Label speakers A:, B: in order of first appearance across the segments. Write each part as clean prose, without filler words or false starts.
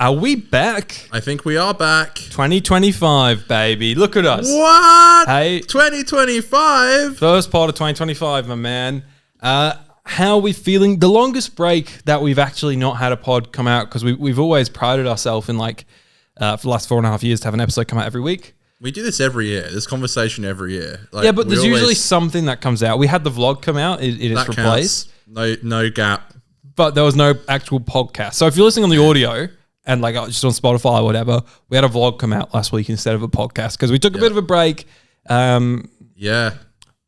A: Are we back?
B: I think we are back.
A: 2025, baby. Look at us.
B: What?
A: Hey.
B: 2025?
A: First part of 2025, my man. How are we feeling? The longest break that we've actually not had a pod come out, because we've always prided ourselves in for the last 4.5 years to have an episode come out every week.
B: We do this every year. This conversation every year.
A: Yeah, but there's usually something that comes out. We had the vlog come out. It is replaced.
B: No gap.
A: But there was no actual podcast. So if you're listening on the audio and just on Spotify or whatever, we had a vlog come out last week instead of a podcast because we took a bit of a break.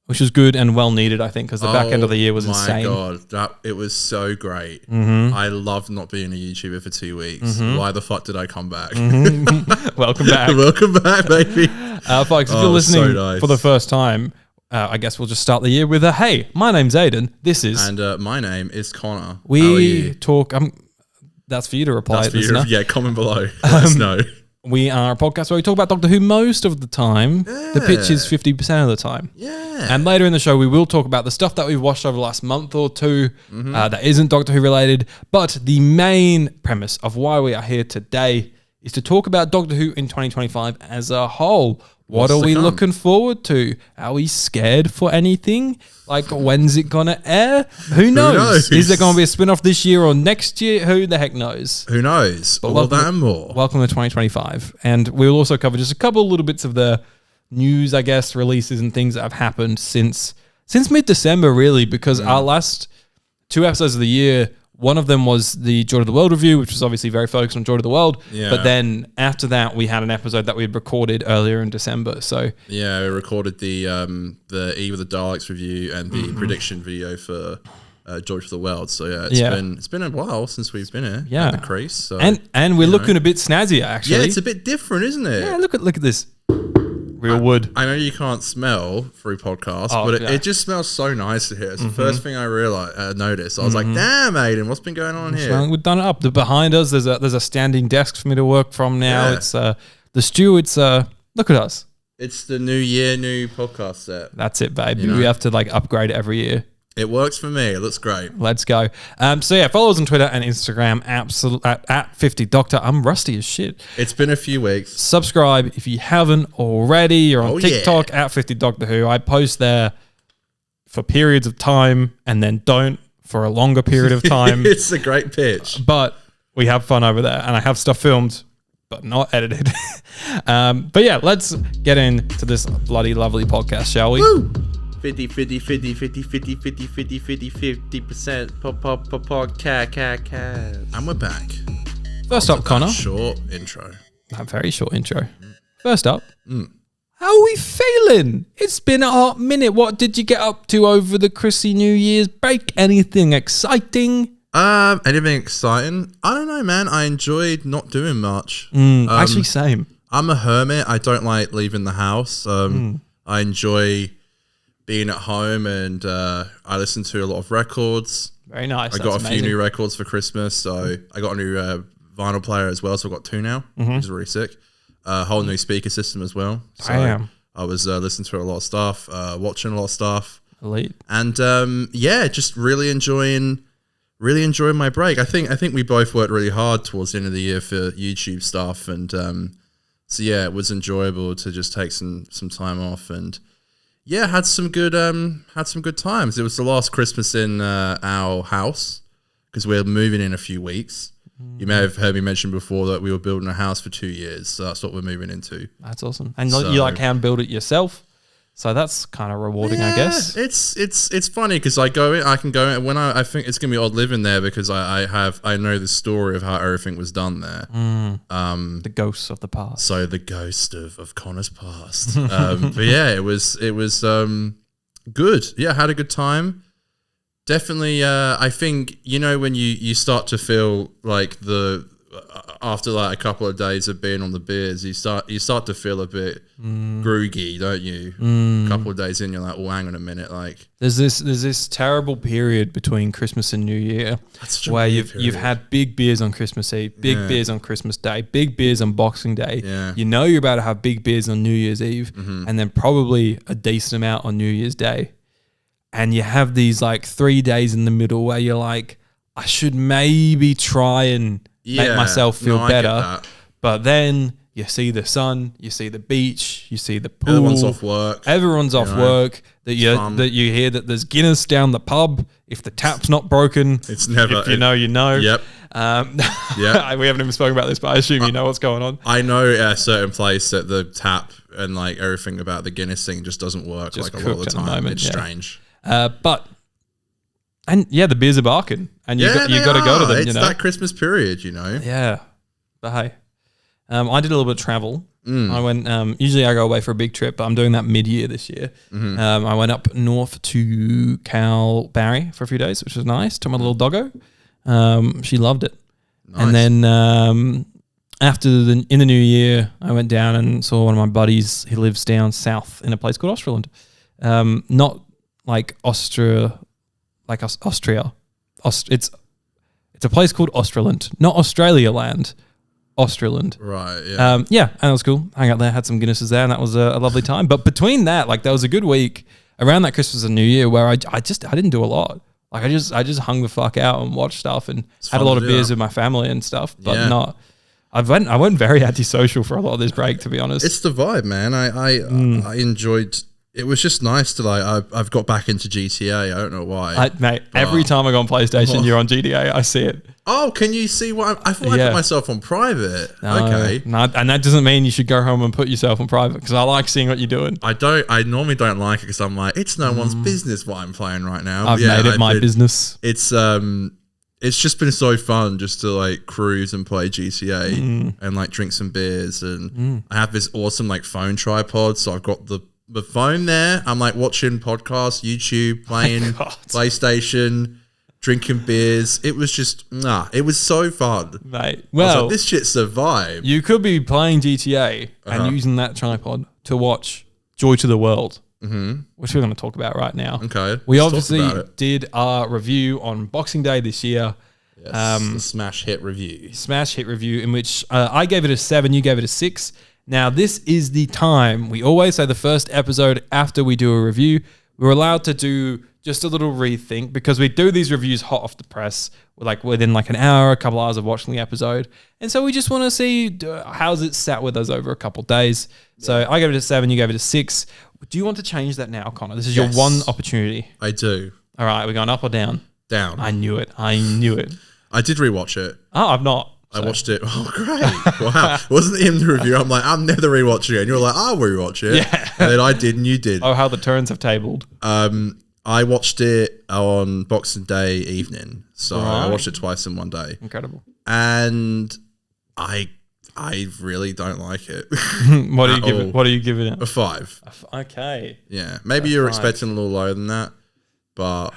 A: Which was good and well needed, I think, because the back end of the year was insane.
B: Oh my God, it was so great. Mm-hmm. I loved not being a YouTuber for 2 weeks. Mm-hmm. Why the fuck did I come back?
A: Mm-hmm. Welcome back.
B: Welcome back, baby.
A: Folks, if you're listening for the first time, I guess we'll just start the year with hey, my name's Aiden. This is...
B: And my name is Connor.
A: We talk... that's for you to reply.
B: That's for you. Yeah, comment below. Let us know.
A: We are a podcast where we talk about Doctor Who most of the time. Yeah. The pitch is 50% of the time.
B: Yeah.
A: And later in the show, we will talk about the stuff that we've watched over the last month or two that isn't Doctor Who related. But the main premise of why we are here today is to talk about Doctor Who in 2025 as a whole. What are we looking forward to? Are we scared for anything? When's it going to air? Who knows? Is there going to be a spin-off this year or next year? Who the heck knows?
B: Who knows? But all that and more.
A: Welcome to 2025. And we'll also cover just a couple of little bits of the news, I guess, releases and things that have happened since mid-December, really, because our last 2 episodes of the year, one of them was the Joy to the World review, which was obviously very focused on Joy to the World. Yeah. But then after that, we had an episode that we had recorded earlier in December. So
B: yeah, we recorded the Eve of the Daleks review and the prediction video for Joy to the World. So yeah, it's been a while since we've been here at the crease. So,
A: and we're looking a bit snazzier, actually.
B: Yeah, it's a bit different, isn't it?
A: Yeah, look at this. Real wood.
B: I know you can't smell through podcasts, but it just smells so nice here. It's the first thing I noticed. I was like, damn, Aiden, what's been going on here?
A: We've done it up. Behind us, there's a standing desk for me to work from now. Yeah. It's the stew. It's look at us.
B: It's the new year, new podcast set.
A: That's it, babe. You know? We have to upgrade it every year.
B: It works for me. It looks great.
A: Let's go. Follow us on Twitter and Instagram at 50Doctor. I'm rusty as shit.
B: It's been a few weeks.
A: Subscribe if you haven't already. You're on TikTok at 50Doctor Who. I post there for periods of time and then don't for a longer period of time.
B: It's a great pitch.
A: But we have fun over there and I have stuff filmed but not edited. But yeah, let's get into this bloody lovely podcast, shall we?
B: Woo! 50% podcast. And we're back.
A: First up, Connor.
B: Short intro.
A: A very short intro. First up, how are we feeling? It's been a hot minute. What did you get up to over the Chrissy New Year's break? Anything exciting?
B: Anything exciting? I don't know, man. I enjoyed not doing much.
A: Actually, same.
B: I'm a hermit. I don't like leaving the house. I enjoy being at home and I listen to a lot of records.
A: Very nice.
B: I got a few new records for Christmas. So I got a new vinyl player as well. So I've got 2 now, which is really sick. A whole new speaker system as well. So I was listening to a lot of stuff, watching a lot of stuff.
A: Elite.
B: And just really enjoying my break. I think we both worked really hard towards the end of the year for YouTube stuff. And so yeah, it was enjoyable to just take some time off and had some good times. It was the last Christmas in our house because we're moving in a few weeks. You may have heard me mention before that we were building a house for 2 years, so that's what we're moving into.
A: That's awesome. And you hand build it yourself, so that's kind of rewarding, I guess.
B: It's funny because I can go in when I think it's gonna be odd living there because I know the story of how everything was done there.
A: The ghosts of the past.
B: So the ghost of Connor's past. But yeah, it was good. Yeah, had a good time. Definitely. I think when you start to feel like after a couple of days of being on the beers, you start to feel a bit groggy, don't you? A couple of days in, you're like, oh, hang on a minute,
A: there's this terrible period between Christmas and New Year where you've had big beers on Christmas Eve, big beers on Christmas Day, big beers on Boxing Day. Yeah. You know you're about to have big beers on New Year's Eve, and then probably a decent amount on New Year's Day, and you have these 3 days in the middle where you're like, I should maybe try and make myself feel
B: I get
A: better.
B: that.
A: But then you see the sun, you see the beach, you see the pool.
B: Everyone's off work.
A: Everyone's off work. That you hear that there's Guinness down the pub. If the tap's not broken,
B: It's never.
A: if you know, you know.
B: Yep.
A: Yeah. We haven't even spoken about this, but I assume you know what's going on.
B: I know at a certain place that the tap and like everything about the Guinness thing just doesn't work
A: Just
B: like a lot of the
A: cooked at the
B: time.
A: moment,
B: It's
A: yeah.
B: strange.
A: The beers are barking, and you got to go to them.
B: It's
A: you know,
B: that Christmas period, you know.
A: yeah. But hey, I did a little bit of travel. I went. Usually I go away for a big trip, but I'm doing that mid-year this year. I went up north to Calbarry for a few days, which was nice. To my little doggo, she loved it.
B: Nice.
A: And then in the new year, I went down and saw one of my buddies. He lives down south in a place called Australand, not like Austria. It's a place called Australand, not Australia land. Australand.
B: Right, yeah.
A: And that was cool. Hang out there, had some Guinnesses there, and that was a lovely time. But between that, like, there was a good week around that Christmas and New Year where I didn't do a lot. Like, I just hung the fuck out and watched stuff and had a lot of beers with my family and stuff, but not. I went very antisocial for a lot of this break, to be honest.
B: It's the vibe, man. I enjoyed. It was just nice to I've got back into GTA. I don't know why,
A: mate. Every time I go on PlayStation, you're on GTA. I see it.
B: Oh, can you see what I thought? I put myself on private. Okay.
A: No, and that doesn't mean you should go home and put yourself on private, because I like seeing what you're doing.
B: I normally don't like it because I'm like, it's no one's business what I'm playing right now.
A: I've made it my business.
B: It's just been so fun just to like cruise and play GTA and like drink some beers, and I have this awesome like phone tripod, so I've got the phone there. I'm like watching podcasts, YouTube, playing PlayStation, drinking beers. It was just it was so fun,
A: mate.
B: Well, this shit's a vibe.
A: You could be playing GTA and using that tripod to watch Joy to the World, which we're going to talk about right now.
B: Okay,
A: we obviously did our review on Boxing Day this year.
B: Yes, the smash hit review,
A: in which I gave it a 7, you gave it a 6. Now, this is the time, we always say the first episode after we do a review, we're allowed to do just a little rethink, because we do these reviews hot off the press, like within like an hour, a couple hours of watching the episode. And so we just want to see how's it sat with us over a couple of days. So I gave it a 7, you gave it a 6. Do you want to change that now, Connor? This is your one opportunity.
B: I do.
A: All right, we're going up or down?
B: Down.
A: I knew it.
B: I did rewatch it.
A: Oh, I've not.
B: I watched it. Oh, great. Wow. Wasn't in the review. I'm like, I'm never rewatching it. And you're like, I'll rewatch it.
A: Yeah.
B: And then I did and you did.
A: Oh, how the turns have tabled.
B: I watched it on Boxing Day evening. So I watched it twice in one day.
A: Incredible.
B: And I really don't like it.
A: What do you give it?
B: A 5.
A: Okay.
B: Yeah. Maybe you're expecting a little lower than that. But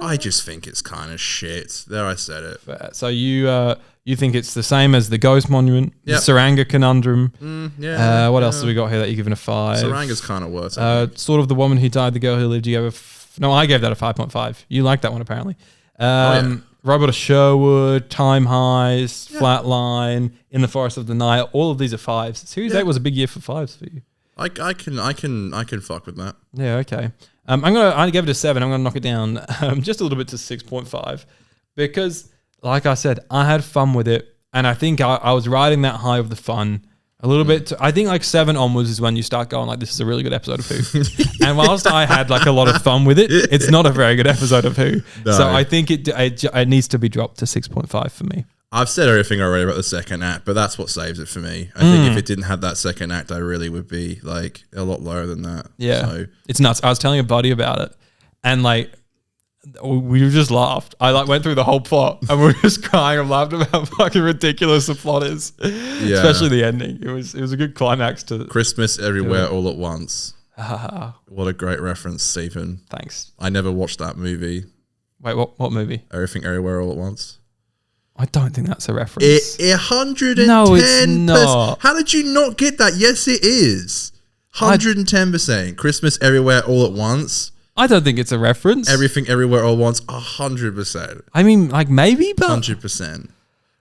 B: I just think it's kind of shit. There, I said it.
A: Fair. So you think it's the same as the Ghost Monument, the Saranga Conundrum? What else have we got here that you're giving a 5?
B: Saranga's kind of worse.
A: Sort of the Woman Who Died, the Girl Who Lived. You gave no, I gave that a 5.5. You like that one apparently. Robot of Sherwood, Time Heist, Flatline, In the Forest of the Night. All of these are 5s. Series 8 was a big year for 5s for you.
B: I can fuck with that.
A: Yeah, okay. I gave it a 7. I'm gonna knock it down just a little bit to 6.5, because, like I said, I had fun with it, and I think I was riding that high of the fun a little bit. I think like 7 onwards is when you start going like, this is a really good episode of Who. And whilst I had like a lot of fun with it, it's not a very good episode of Who. No. So I think it needs to be dropped to 6.5 for me.
B: I've said everything already about the second act, but that's what saves it for me. I think if it didn't have that second act, I really would be like a lot lower than that.
A: Yeah,
B: so.
A: It's nuts. I was telling a buddy about it, and like we just laughed. I like went through the whole plot, and we were just crying and laughing about how fucking ridiculous the plot is. Yeah. Especially the ending. It was a good climax to
B: Christmas Everywhere All at Once. What a great reference, Stephen.
A: Thanks.
B: I never watched that movie.
A: Wait, what movie?
B: Everything Everywhere All at Once.
A: I don't think that's a reference.
B: 110%.
A: No, it's not.
B: How did you not get that? Yes, it is. 110%. Christmas Everywhere All at Once.
A: I don't think it's a reference.
B: Everything Everywhere All at Once. 100%.
A: I mean, like maybe, but
B: 100%.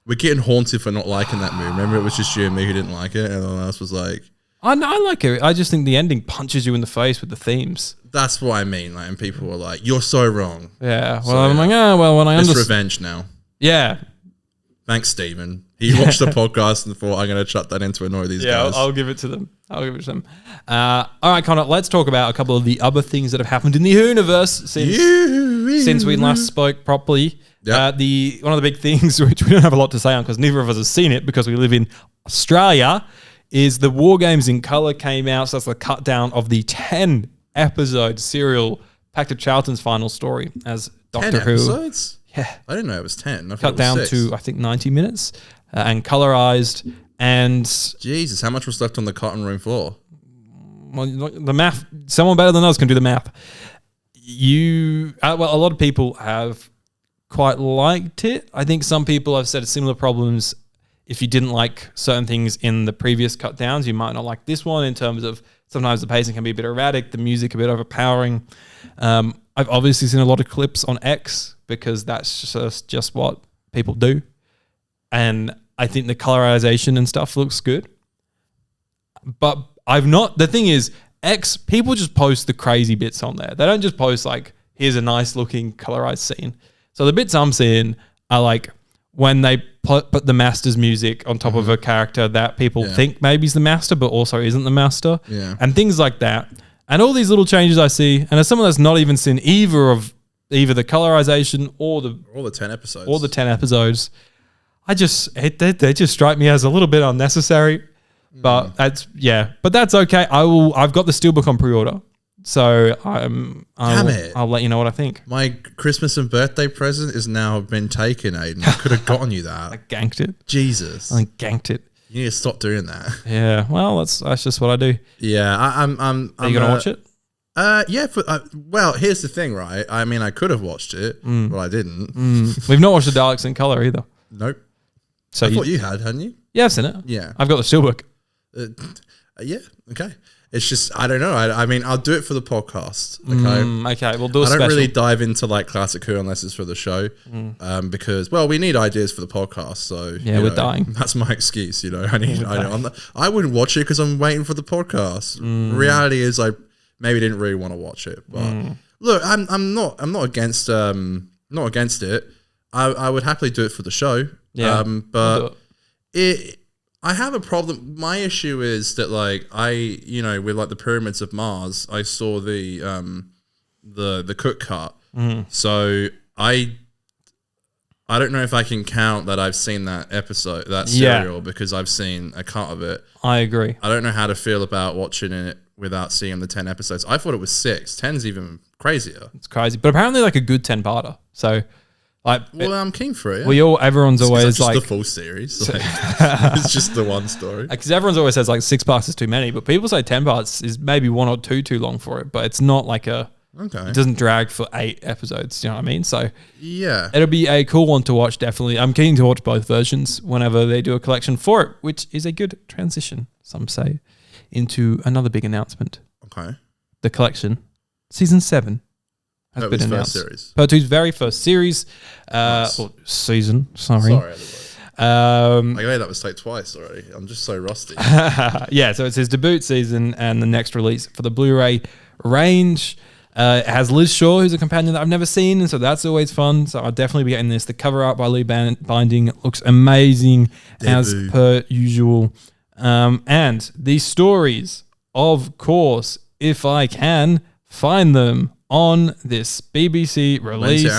B: We're getting haunted for not liking that movie. Remember, it was just you and me who didn't like it, and everyone else was like,
A: I like it. I just think the ending punches you in the face with the themes.
B: That's what I mean. Like, and people were like, "You're so wrong."
A: Yeah. Well, I'm like, when I
B: understand.
A: It's
B: revenge now.
A: Yeah.
B: Thanks, Stephen. He watched the podcast and thought, I'm going to chuck that in to annoy these guys.
A: I'll give it to them. All right, Connor, let's talk about a couple of the other things that have happened in the universe since we last spoke properly.
B: Yep.
A: One of the big things, which we don't have a lot to say on because neither of us have seen it because we live in Australia, is the War Games in Colour came out. So that's the cut down of the 10-episode serial Pact of Charlton's final story as Doctor
B: 10
A: Who.
B: episodes?
A: Yeah.
B: I didn't know it was 10. I
A: Cut down
B: 6.
A: to, I think, 90 minutes and colorized. And
B: Jesus, how much was left on the cotton room floor?
A: well, the math, someone better than us can do the math. A lot of people have quite liked it. I think some people have said similar problems. If you didn't like certain things in the previous cut downs, you might not like this one in terms of sometimes the pacing can be a bit erratic, the music a bit overpowering. I've obviously seen a lot of clips on X because that's just what people do. And I think the colorization and stuff looks good. But the thing is, X, people just post the crazy bits on there. They don't just post like, here's a nice looking colorized scene. So the bits I'm seeing are like when they put the master's music on top of a character that people think maybe is the master, but also isn't the master.
B: Yeah.
A: And things like that. And all these little changes I see, and as someone that's not even seen either the colorization or the
B: 10 episodes.
A: All the 10 episodes, they just strike me as a little bit unnecessary. But that's okay. I've got the Steelbook on pre-order. So I'll let you know what I think.
B: My Christmas and birthday present is now been taken, Aiden. I could have gotten you that.
A: I ganked it.
B: Jesus.
A: I ganked it.
B: You need to stop doing that.
A: Yeah. Well, that's just what I do.
B: Yeah. Are
A: you going to watch it?
B: Yeah. Well, here's the thing, right? I mean, I could have watched it, but I didn't.
A: We've not watched the Daleks in Colour either.
B: Nope.
A: So
B: I thought you had, hadn't you?
A: Yeah, I've seen it.
B: Yeah.
A: I've got the Steelbook.
B: Yeah. Okay. It's just, I don't know. I mean, I'll do it for the podcast. Okay.
A: Okay. We'll do a
B: I don't
A: special.
B: really dive into like Classic Who unless it's for the show, because we need ideas for the podcast. So
A: yeah, we're dying.
B: That's my excuse. I wouldn't watch it because I'm waiting for the podcast. Reality is, I maybe didn't really want to watch it, but look, I'm not against it. I would happily do it for the show.
A: Yeah.
B: But I have a problem. My issue is that like with like the pyramids of Mars, I saw the cook cut. So I don't know if I can count that I've seen that episode, that serial, because I've seen a cut of it.
A: I agree.
B: I don't know how to feel about watching it without seeing the 10 episodes. I thought it was 6. 10's even crazier.
A: It's crazy, but apparently like a good 10-parter. So.
B: I'm keen for it. Yeah.
A: Everyone's always
B: just
A: like
B: the full series. Like, it's just the one story.
A: Because everyone's always says like 6 parts is too many, but people say 10 parts is maybe 1 or 2 too long for it. But it's not like it doesn't drag for 8 episodes. You know what I mean? So
B: yeah,
A: it'll be a cool one to watch. Definitely, I'm keen to watch both versions whenever they do a collection for it, which is a good transition. Some say into another big announcement.
B: Okay,
A: the collection, season 7. Has been announced. Pertwee's very first series, or season. Sorry,
B: I made that mistake twice already. I'm just so rusty.
A: Yeah, so it's his debut season and the next release for the Blu-ray range. It has Liz Shaw, who's a companion that I've never seen, and so that's always fun. So I'll definitely be getting this. The cover art by Lee Binding looks amazing as per usual, and these stories, of course, if I can find them on this BBC release.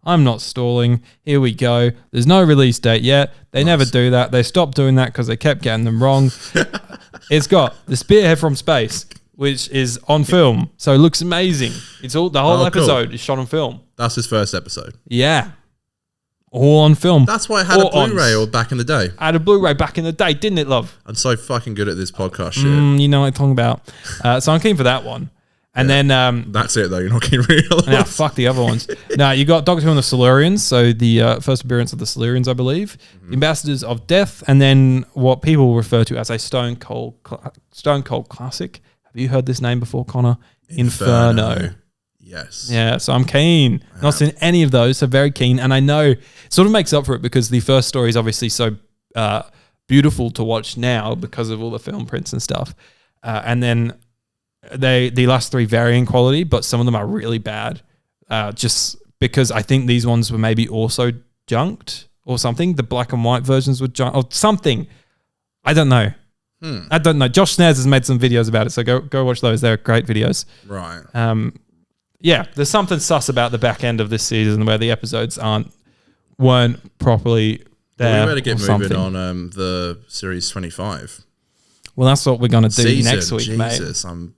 A: I'm not stalling. Here we go. There's no release date yet. They never do that. They stopped doing that because they kept getting them wrong. It's got the Spearhead from Space, which is on film. So it looks amazing. The whole episode is shot on film.
B: That's his first episode.
A: Yeah. All on film.
B: That's why I had a Blu-ray back in the day.
A: I had a Blu-ray back in the day, didn't it, love?
B: I'm so fucking good at this podcast shit.
A: You know what I'm talking about. So I'm keen for that one. And then
B: that's it though. You're not getting real.
A: Now fuck the other ones. Now you got Doctor Who and the Silurians, so the first appearance of the Silurians, I believe, the Ambassadors of Death, and then what people refer to as a Stone Cold classic. Have you heard this name before, Connor? Inferno.
B: Yes.
A: Yeah. So I'm keen. Not seen any of those, so very keen. And I know it sort of makes up for it because the first story is obviously so beautiful to watch now because of all the film prints and stuff, and then. The last 3 vary in quality, but some of them are really bad. Just because I think these ones were maybe also junked or something. The black and white versions were giant or something. I don't know. I don't know. Josh Snares has made some videos about it, so go watch those. They're great videos.
B: Right.
A: Yeah, there's something sus about the back end of this season where the episodes weren't properly there.
B: We better get moving
A: something.
B: on the series 25.
A: Well, that's what we're going to do
B: Season,
A: next week,
B: Jesus,
A: mate.
B: I'm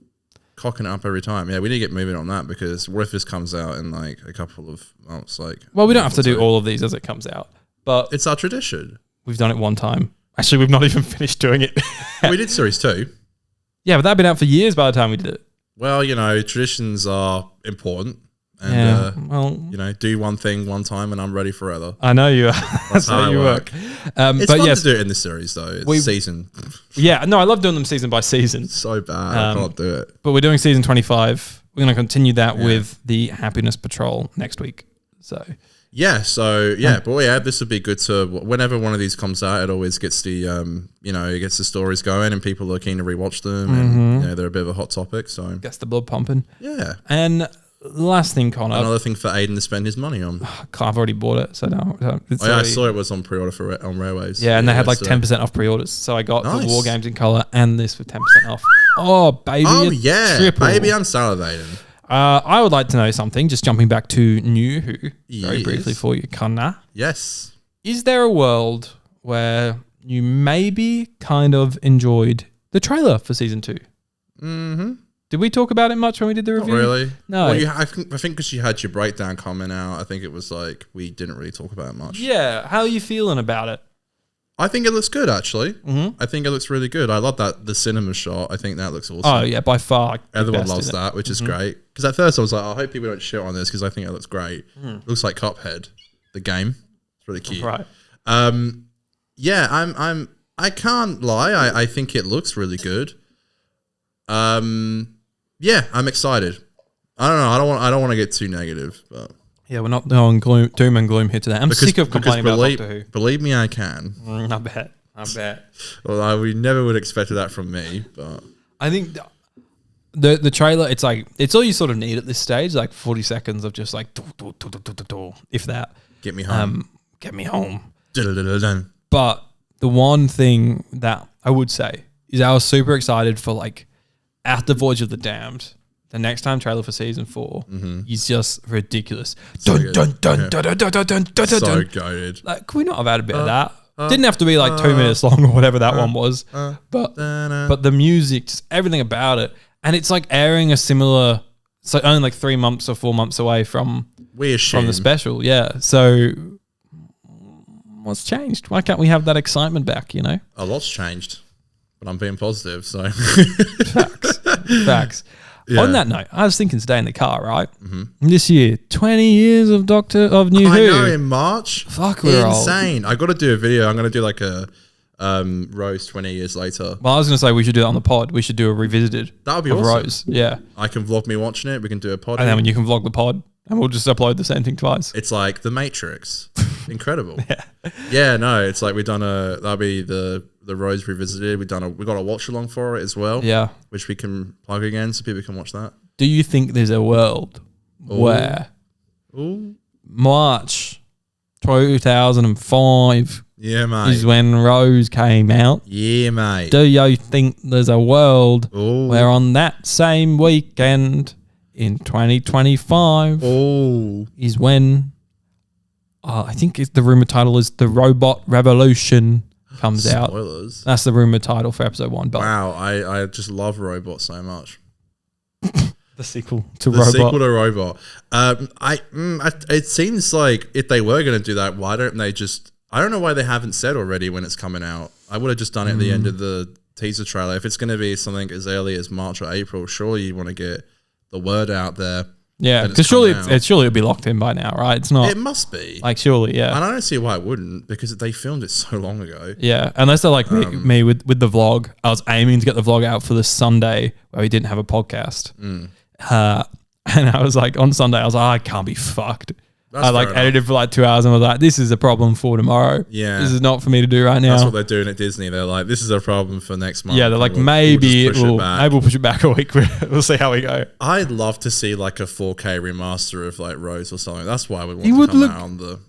B: cocking it up every time. Yeah, we need to get moving on that because what if this comes out in like a couple of months?
A: Well, we don't have to do all of these as it comes out, but
B: it's our tradition.
A: we've done it one time. Actually, we've not even finished doing it.
B: We did series 2.
A: Yeah, but that'd been out for years by the time we did it.
B: Well, traditions are important. And,
A: Yeah, well,
B: do one thing one time and I'm ready forever.
A: I know you are. That's how
B: I
A: you work.
B: It's
A: But
B: fun
A: yes,
B: to do it in this series, though. It's season.
A: yeah, no, I love doing them season by season.
B: So bad. I can't do it.
A: But we're doing season 25. We're going to continue that with the Happiness Patrol next week. So
B: Yeah, this would be good to whenever one of these comes out, it always gets the it gets the stories going and people are keen to rewatch them and they're a bit of a hot topic. So
A: gets the blood pumping.
B: yeah.
A: And last thing, Connor.
B: Another thing for Aiden to spend his money on.
A: I've already bought it, so no.
B: I saw it was on pre-order on Railways.
A: Yeah, and they had like 10% off pre-orders. So I got the War Games in Colour and this with 10% off. Oh, baby.
B: Oh, yeah.
A: Triple.
B: Baby, I'm salivating.
A: I would like to know something, just jumping back to New Who very briefly for you, Connor.
B: Yes.
A: Is there a world where you maybe kind of enjoyed the trailer for season 2?
B: Mm-hmm.
A: Did we talk about it much when we did the review?
B: Not really.
A: No.
B: Well, I think because you had your breakdown comment out, I think it was like we didn't really talk about it much.
A: Yeah. How are you feeling about it?
B: I think it looks good, actually. I think it looks really good. I love the cinema shot. I think that looks awesome.
A: Oh, yeah, by far.
B: Everyone loves that, which is great. Because at first I was like, I hope people don't shit on this because I think it looks great. It looks like Cuphead, the game. It's really cute.
A: Right.
B: Yeah, I can't lie. I think it looks really good. Yeah, I'm excited. I don't know. I don't want to get too negative, but
A: Yeah, we're not going doom and gloom here today. I'm sick of complaining about Doctor Who.
B: Believe me, I can.
A: I bet.
B: Well, we never would expect that from me, but
A: I think the trailer, it's like, it's all you sort of need at this stage, like 40 seconds of just like, if that.
B: Get me home.
A: Get me home.
B: Dun-dun-dun-dun.
A: But the one thing that I would say is I was super excited for like After Voyage of the Damned. The next time trailer for season 4 is just ridiculous.
B: So
A: Dun, dun, dun, dun, dun, dun, dun, dun, dun,
B: So
A: dun.
B: goated.
A: Like, could we not have had a bit of that? Didn't have to be like 2 minutes long or whatever that one was. But the music, just everything about it. And it's like airing a similar, so only like 3 months or 4 months away from the special. Yeah. So what's changed? Why can't we have that excitement back, you know?
B: A lot's changed, but I'm being positive, so.
A: Facts.
B: Yeah.
A: On that note, I was thinking today in the car, right? This year, 20 years of New Who.
B: I know, in March.
A: Fuck, we're
B: insane. I got to do a video. I'm going to do like a Rose 20 years later.
A: Well, I was going to say we should do it on the pod. We should do a revisited.
B: That would be
A: of
B: awesome.
A: Rose. Yeah.
B: I can vlog me watching it. We can do a pod.
A: And then you can vlog the pod and we'll just upload the same thing twice.
B: It's like The Matrix. Incredible. Yeah, no, it's like that'll be the Rose Revisited. We got a watch along for it as well.
A: Yeah.
B: Which we can plug again so people can watch that.
A: Do you think there's a world where March 2005
B: yeah, mate.
A: is when Rose came out?
B: Yeah, mate.
A: Do you think there's a world where on that same weekend in 2025 is when I think the rumor title is The Robot Revolution comes out.
B: Spoilers.
A: That's the rumor title for episode 1. But
B: wow, I just love Robot so much.
A: The sequel to
B: The
A: Robot.
B: sequel to Robot. It seems like if they were going to do that, why don't they just... I don't know why they haven't said already when it's coming out. I would have just done it at the end of the teaser trailer. If it's going to be something as early as March or April, surely you want to get the word out there.
A: Yeah, because surely it'll be locked in by now, right? It's not.
B: It must be.
A: Like, surely, yeah.
B: And I don't see why it wouldn't, because they filmed it so long ago.
A: Yeah, unless they're like me with the vlog. I was aiming to get the vlog out for the Sunday where we didn't have a podcast. And I was like, on Sunday, I was like, I can't be fucked. I like edited for like 2 hours and was like, this is a problem for tomorrow.
B: Yeah.
A: This is not for me to do right now.
B: That's what they're doing at Disney. They're like, this is a problem for next month.
A: Yeah, they're like, maybe we'll push it back a week. We'll see how we go.
B: I'd love to see like a 4K remaster of like Rose or something. That's why I would want to come out on the...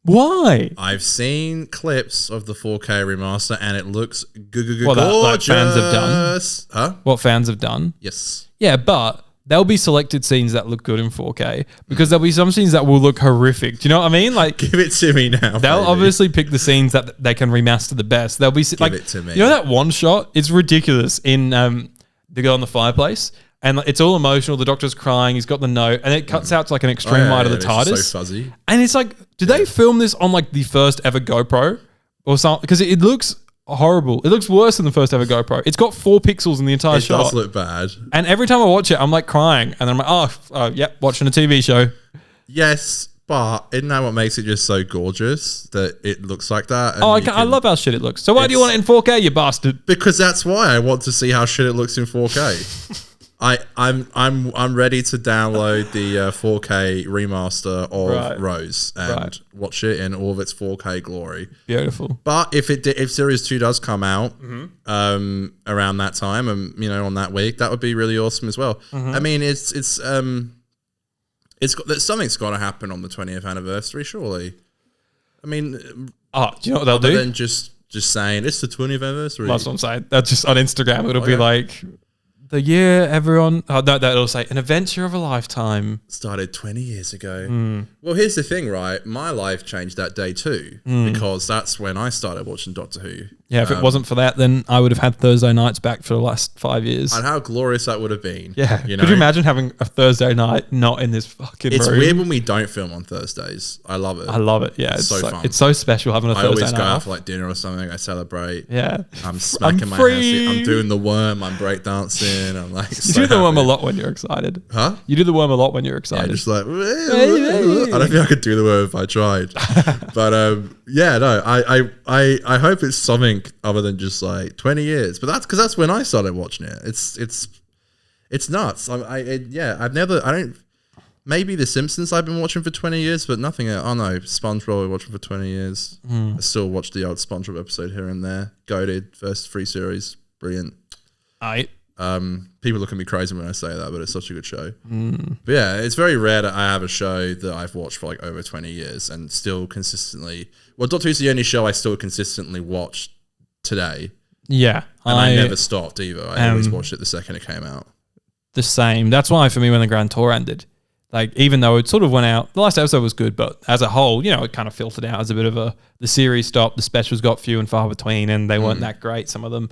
A: Why?
B: I've seen clips of the 4K remaster, and it looks gorgeous.
A: What like fans have done?
B: Huh?
A: What fans have done?
B: Yes.
A: Yeah, but there'll be selected scenes that look good in 4K because there'll be some scenes that will look horrific. Do you know what I mean? Like,
B: Give it to me now.
A: they'll
B: baby.
A: obviously pick the scenes that they can remaster the best. They'll be like,
B: it to me.
A: you know that one shot? It's ridiculous in The Girl in the Fireplace, and it's all emotional. The Doctor's crying. He's got the note, and it cuts out to like an extreme right of the TARDIS.
B: It's so fuzzy.
A: And it's like, did they film this on like the first ever GoPro or something? Because it looks horrible. It looks worse than the first ever GoPro. It's got 4 pixels in the entire shot.
B: It does look bad.
A: And every time I watch it, I'm like crying. And then I'm like, oh, yep, watching a TV show.
B: Yes, but isn't that what makes it just so gorgeous that it looks like that? And
A: I love how shit it looks. So why do you want it in 4K, you bastard?
B: Because that's why I want to see how shit it looks in 4K. I'm ready to download the 4K remaster of Rose and watch it in all of its 4K glory. Beautiful. But if Series 2 does come out around that time, and on that week, that would be really awesome as well. I mean, something's got to happen on the 20th anniversary, surely. I mean, do
A: you know what they'll do?
B: Than just saying it's the 20th anniversary.
A: That's what I'm saying. That's just on Instagram. It'll be like, the year everyone... Oh, no, that'll say, an adventure of a lifetime.
B: Started 20 years ago. Well, here's the thing, right? My life changed that day too, because that's when I started watching Doctor Who.
A: Yeah, if it wasn't for that, then I would have had Thursday nights back for the last 5 years.
B: And how glorious that would have been.
A: Yeah. Could you imagine having a Thursday night not in this fucking room?
B: It's weird when we don't film on Thursdays. I love it.
A: I love it. Yeah.
B: It's so fun.
A: It's so special having a Thursday night.
B: I always go out for like dinner or something. I celebrate.
A: Yeah.
B: I'm smacking my hands. I'm doing the worm. I'm breakdancing. I'm like,
A: you do the worm a lot when you're excited.
B: Huh?
A: You do the worm a lot when you're excited.
B: Yeah, just like, I don't think I could do the worm if I tried. But yeah, no, I hope it's something other than just like 20 years. But that's because that's when I started watching it. It's nuts. Maybe The Simpsons I've been watching for 20 years, but nothing else. Oh no, SpongeBob I've been watching for 20 years. I still watch the old SpongeBob episode here and there. Goated, first 3 series, brilliant. People look at me crazy when I say that, but it's such a good show. But yeah, it's very rare that I have a show that I've watched for like over 20 years and still consistently. Well, Doctor Who's the only show I still consistently watch today.
A: Yeah,
B: and I never stopped either. I always watched it the second it came out.
A: The same. That's why for me when the Grand Tour ended, like even though it sort of went out, the last episode was good, but as a whole, it kind of filtered out as a bit of the series stopped, the specials got few and far between, and they weren't that great, some of them.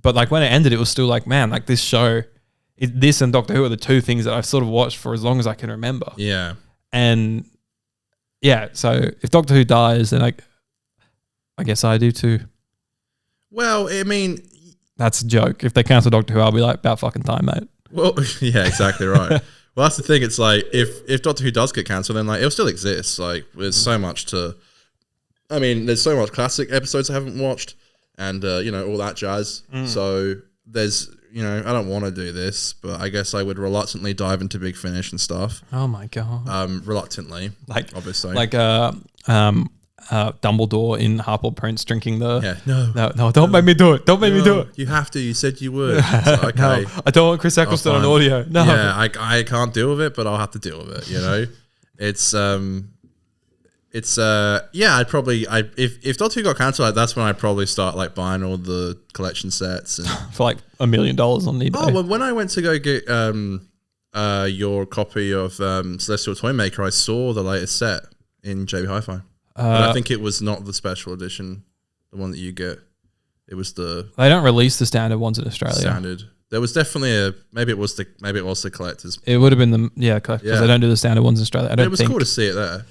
A: But like when it ended, it was still like, man, like this show, this and Doctor Who are the 2 things that I've sort of watched for as long as I can remember.
B: Yeah.
A: And yeah, so if Doctor Who dies, then I guess I do too.
B: Well, I mean,
A: that's a joke. If they cancel Doctor Who, I'll be like, about fucking time, mate.
B: Well, yeah, exactly right. Well, that's the thing. It's like if Doctor Who does get cancelled, then like it'll still exist. Like there's so much there's so much classic episodes I haven't watched, and all that jazz. So there's I don't want to do this, but I guess I would reluctantly dive into Big Finish and stuff.
A: Oh my god.
B: Reluctantly, like obviously,
A: like Dumbledore in Harper Prince drinking no, don't make me do it. Don't make me do it.
B: You have to. You said you would. Like, okay.
A: No, I don't want Chris Eccleston on audio. No.
B: Yeah, I can't deal with it, but I'll have to deal with it. I'd probably if Doctor Who got cancelled, that's when I'd probably start like buying all the collection sets and
A: for like $1 million on eBay.
B: Oh, well, when I went to go get your copy of Celestial Toymaker, I saw the latest set in JB Hi-Fi. But I think it was not the special edition, the one that you get. It was they
A: don't release the standard ones in Australia.
B: Standard. There was definitely maybe it was the collectors.
A: It would have been collectors. Yeah. They don't do the standard ones in Australia. It was
B: cool to see it there.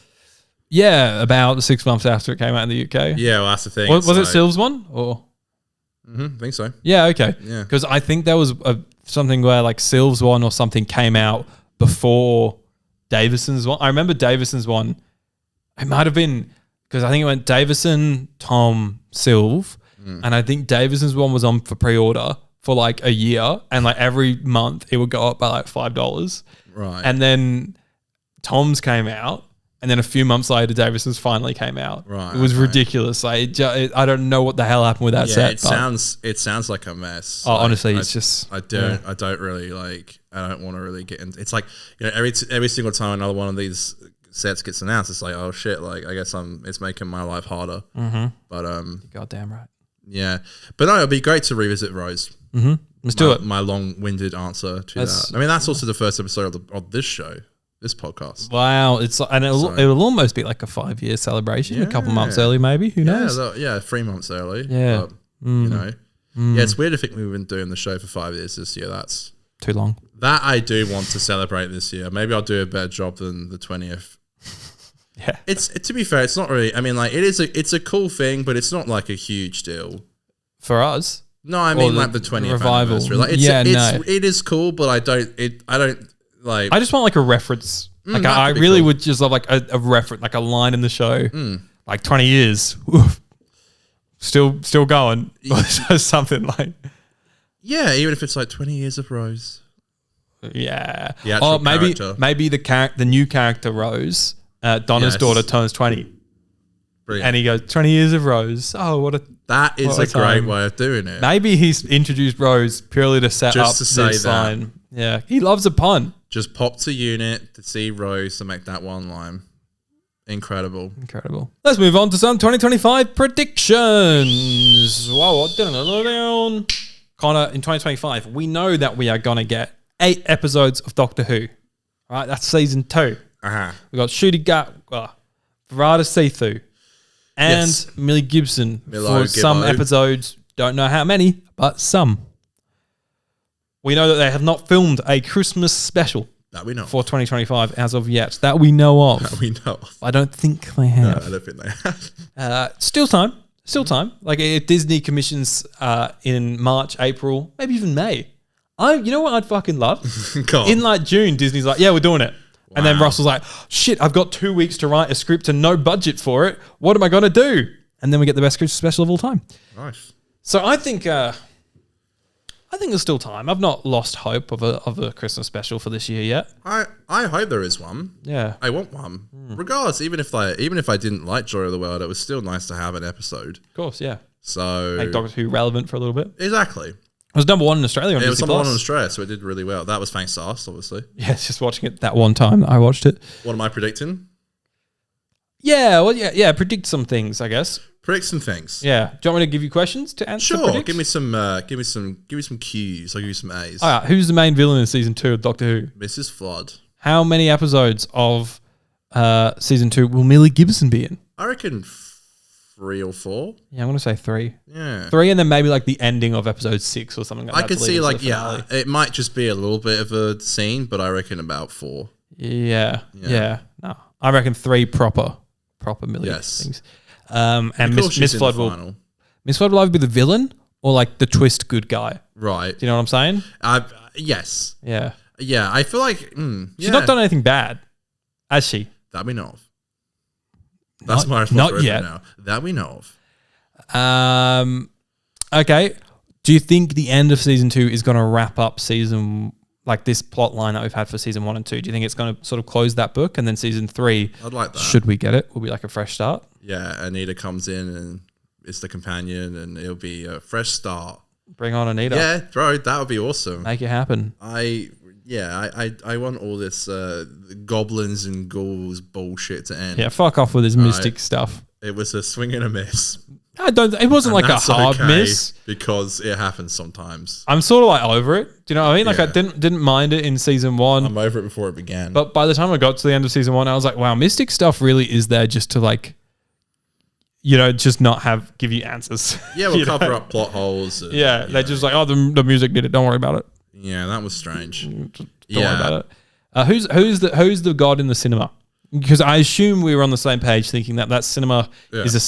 A: Yeah, about 6 months after it came out in the UK.
B: Yeah, well, that's the thing.
A: Was it Sylv's one or?
B: I think so.
A: Yeah, okay.
B: Yeah,
A: because I think there was something where like Sylv's one or something came out before Davison's one. I remember Davison's one. It might have been because I think it went Davison, Tom, Sylv, and I think Davison's one was on for pre-order for like a year, and like every month it would go up by like $5.
B: Right,
A: and then Tom's came out. And then a few months later, Davison's finally came out.
B: Right,
A: it was ridiculous. Like, I don't know what the hell happened with that set.
B: It sounds like a mess.
A: Oh, like, honestly, it's just
B: I don't really like. I don't want to really get into. It's like every single time another one of these sets gets announced, it's like, oh shit, like I guess it's making my life harder. But
A: You're goddamn right.
B: yeah, but no, it'd be great to revisit Rose.
A: Let's do it.
B: My long-winded answer to that. I mean, that's also the first episode of this show, this podcast.
A: Wow, it'll almost be like a 5-year celebration, a couple months early, maybe. Who knows?
B: Yeah, 3 months early.
A: Yeah,
B: but, you know, yeah, it's weird to think we've been doing the show for 5 years this year. That's
A: too long.
B: That I do want to celebrate this year. Maybe I'll do a better job than the 20th.
A: Yeah,
B: to be fair, it's not really. I mean, like it's a cool thing, but it's not like a huge deal
A: for us.
B: No, I mean like the 20th
A: revival.
B: Anniversary. Like it is cool, but I don't like.
A: I just want like a reference. Like I really would just love like a reference, like a line in the show. Like 20 years, oof, still going. Something like.
B: Yeah, even if it's like 20 years of Rose.
A: Yeah.
B: Oh,
A: maybe the new character Rose, Donna's daughter turns 20. Brilliant. And he goes 20 years of Rose. Oh,
B: that is a great way of doing it.
A: Maybe he's introduced Rose purely to set up this line. Yeah, he loves a pun.
B: Just pop to unit to see Rose to make that one line. Incredible.
A: Let's move on to some 2025 predictions. Whoa, Connor, in 2025, we know that we are going to get 8 episodes of Doctor Who. All right, that's season 2. We got Shooty Gut, Verada Sethu, and Millie Gibson for some episodes. Don't know how many, but some. We know that they have not filmed a Christmas special
B: that we know
A: for 2025 as of yet. That we know of. I don't think they have.
B: No, I don't think they have.
A: Still time. Like if Disney commissions in March, April, maybe even May. You know what I'd fucking love? In like June, Disney's like, yeah, we're doing it. Wow. And then Russell's like, shit, I've got 2 weeks to write a script and no budget for it. What am I going to do? And then we get the best Christmas special of all time.
B: Nice.
A: So I think there's still time. I've not lost hope of a Christmas special for this year yet.
B: I hope there is one.
A: Yeah.
B: I want one. Regardless, even if I didn't like Joy of the World, it was still nice to have an episode.
A: Of course, yeah.
B: So
A: make Doctor Who relevant for a little bit.
B: Exactly.
A: It was number 1 in Australia on Disney+. It was
B: number 1 in Australia, so it did really well. That was thanks to us, obviously.
A: Yeah, it's just watching it that one time that I watched it.
B: What am I predicting?
A: Yeah, well, yeah, predict some things, I guess.
B: Predict some things.
A: Yeah. Do you want me to give you questions to answer?
B: Sure. Give me some cues. I'll give you some A's.
A: All right. Who's the main villain in season 2 of Doctor Who?
B: Mrs. Flood.
A: How many episodes of season 2 will Millie Gibson be in?
B: I reckon 3 or 4.
A: Yeah, I'm going to say 3.
B: Yeah.
A: 3 and then maybe like the ending of episode 6 or something like that.
B: I could see like, it might just be a little bit of a scene, but I reckon about 4.
A: Yeah. No, I reckon 3 proper Millie things. And Miss Flood will either be the villain or like the twist good guy.
B: Right.
A: Do you know what I'm saying?
B: Yes.
A: Yeah.
B: Yeah, I feel like
A: she's not done anything bad, has she?
B: That we know of. That's my response right now. That we know
A: of. Okay. Do you think the end of season 2 is going to wrap up season, like this plot line that we've had for season 1 and 2? Do you think it's going to sort of close that book, and then season 3?
B: I'd like that.
A: Should we get it? Will be like a fresh start.
B: Yeah, Anita comes in and is the companion, and it'll be a fresh start.
A: Bring on Anita.
B: Yeah, bro, that would be awesome.
A: Make it happen.
B: I want all this goblins and ghouls bullshit to end.
A: Yeah, fuck off with this mystic stuff.
B: It was a swing and a miss.
A: It wasn't like a hard miss
B: because it happens sometimes.
A: I'm sort of like over it. Do you know what I mean? Like I didn't mind it in season 1.
B: I'm over it before it began.
A: But by the time I got to the end of season 1, I was like, wow, mystic stuff really is there just to like, just not give you answers.
B: Yeah, we'll cover up plot holes. And,
A: they're just like, oh, the music did it. Don't worry about it.
B: Yeah, that was strange.
A: Don't worry about it. Who's the god in the cinema? Because I assume we were on the same page, thinking that cinema is a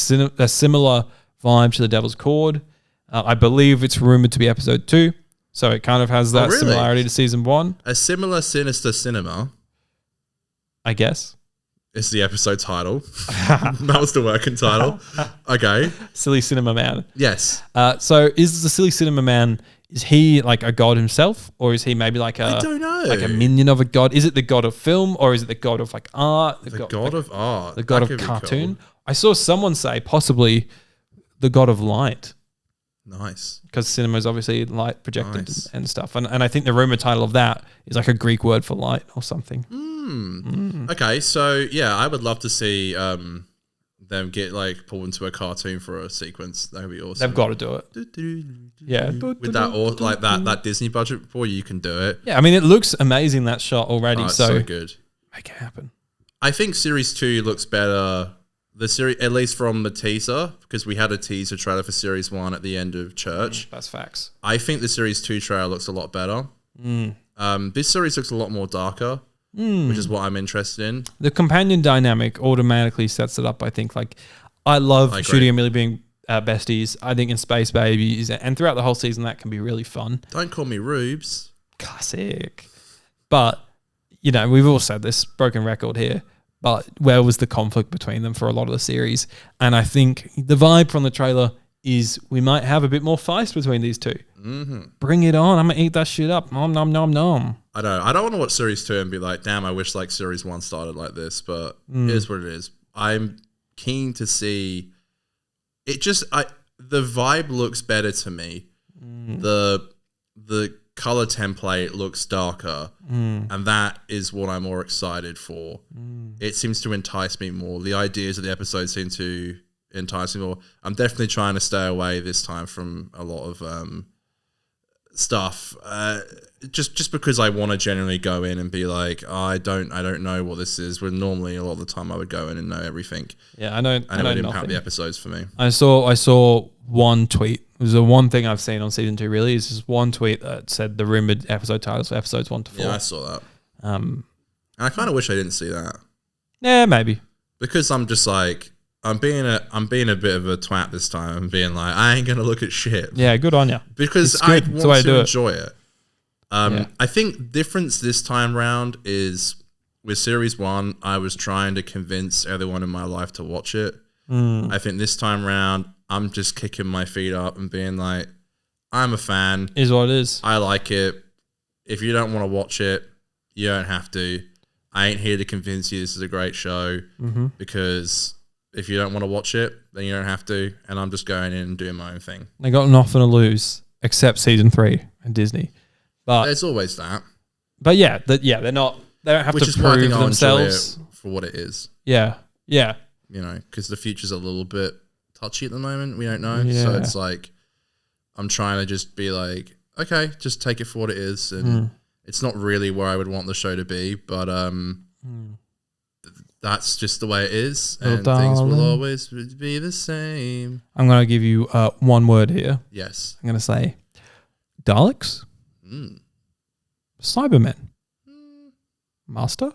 A: similar vibe to the Devil's Cord. I believe it's rumored to be episode 2, so it kind of has that similarity to season 1.
B: A similar sinister cinema,
A: I guess.
B: Is the episode title. That was the working title. Okay.
A: Silly Cinema Man.
B: Yes.
A: So is the Silly Cinema Man, is he like a god himself, or is he maybe like
B: I don't know.
A: Like a minion of a god? Is it the god of film, or is it the god of like art?
B: The god of art.
A: The god of cartoon. Cool. I saw someone say possibly the god of light.
B: Nice.
A: Because cinema is obviously light projected and stuff. And I think the rumor title of that is like a Greek word for light or something.
B: Okay, so yeah, I would love to see them get like pulled into a cartoon for a sequence. That would be awesome.
A: They've got to do it. Yeah.
B: With that or like that Disney budget before, you can do it.
A: Yeah, I mean, it looks amazing, that shot already.
B: Oh, it's
A: so
B: so good.
A: make it happen.
B: I think Series 2 looks better. The series, at least from the teaser, because we had a teaser trailer for Series 1 at the end of Church.
A: That's facts.
B: I think the Series 2 trailer looks a lot better. This series looks a lot more darker, which is what I'm interested in.
A: The companion dynamic automatically sets it up, I think. Like, I love Shooty and Millie being besties. I think in Space Babies and throughout the whole season, that can be really fun.
B: Don't call me Rubes.
A: Classic. But, you know, we've all said this, broken record here, but where was the conflict between them for a lot of the series? And I think the vibe from the trailer is we might have a bit more feist between these two. Bring it on. I'm going to eat that shit up. Nom, nom, nom, nom.
B: I don't want to watch Series 2 and be like, damn, I wish like Series 1 started like this, but it is what it is. I'm keen to see it. The vibe looks better to me. The color template looks darker, and that is what I'm more excited for. It seems to entice me more. The ideas of the episode seem to entice me more. I'm definitely trying to stay away this time from a lot of stuff. Just because I want to generally go in and be like, oh, I don't know what this is. When normally a lot of the time I would go in and know everything.
A: Yeah, I know.
B: It would impact the episodes for me.
A: I saw one tweet. It was the one thing I've seen on season 2. Really, is just one tweet that said the rumored episode titles for episodes 1 to 4.
B: Yeah, I saw that. And I kind of wish I didn't see that.
A: Yeah, maybe.
B: Because I'm just like, I'm being a bit of a twat this time and being like, I ain't gonna look at shit.
A: Yeah, good on you.
B: Because I want to enjoy it. I think difference this time round is with Series 1, I was trying to convince everyone in my life to watch it. I think this time round, I'm just kicking my feet up and being like, I'm a fan.
A: Is what it is.
B: I like it. If you don't want to watch it, you don't have to. I ain't here to convince you this is a great show because if you don't want to watch it, then you don't have to. And I'm just going in and doing my own thing.
A: They got nothing to lose except season 3 and Disney. But
B: there's always that.
A: But yeah, they're not. They don't have to prove themselves
B: for what it is.
A: Yeah.
B: You know, because the future's a little bit touchy at the moment. We don't know.
A: Yeah.
B: So it's like, I'm trying to just be like, okay, just take it for what it is. And it's not really where I would want the show to be, but that's just the way it is. And things will always be the same.
A: I'm going to give you one word here.
B: Yes.
A: I'm going to say Daleks. Cybermen. Master.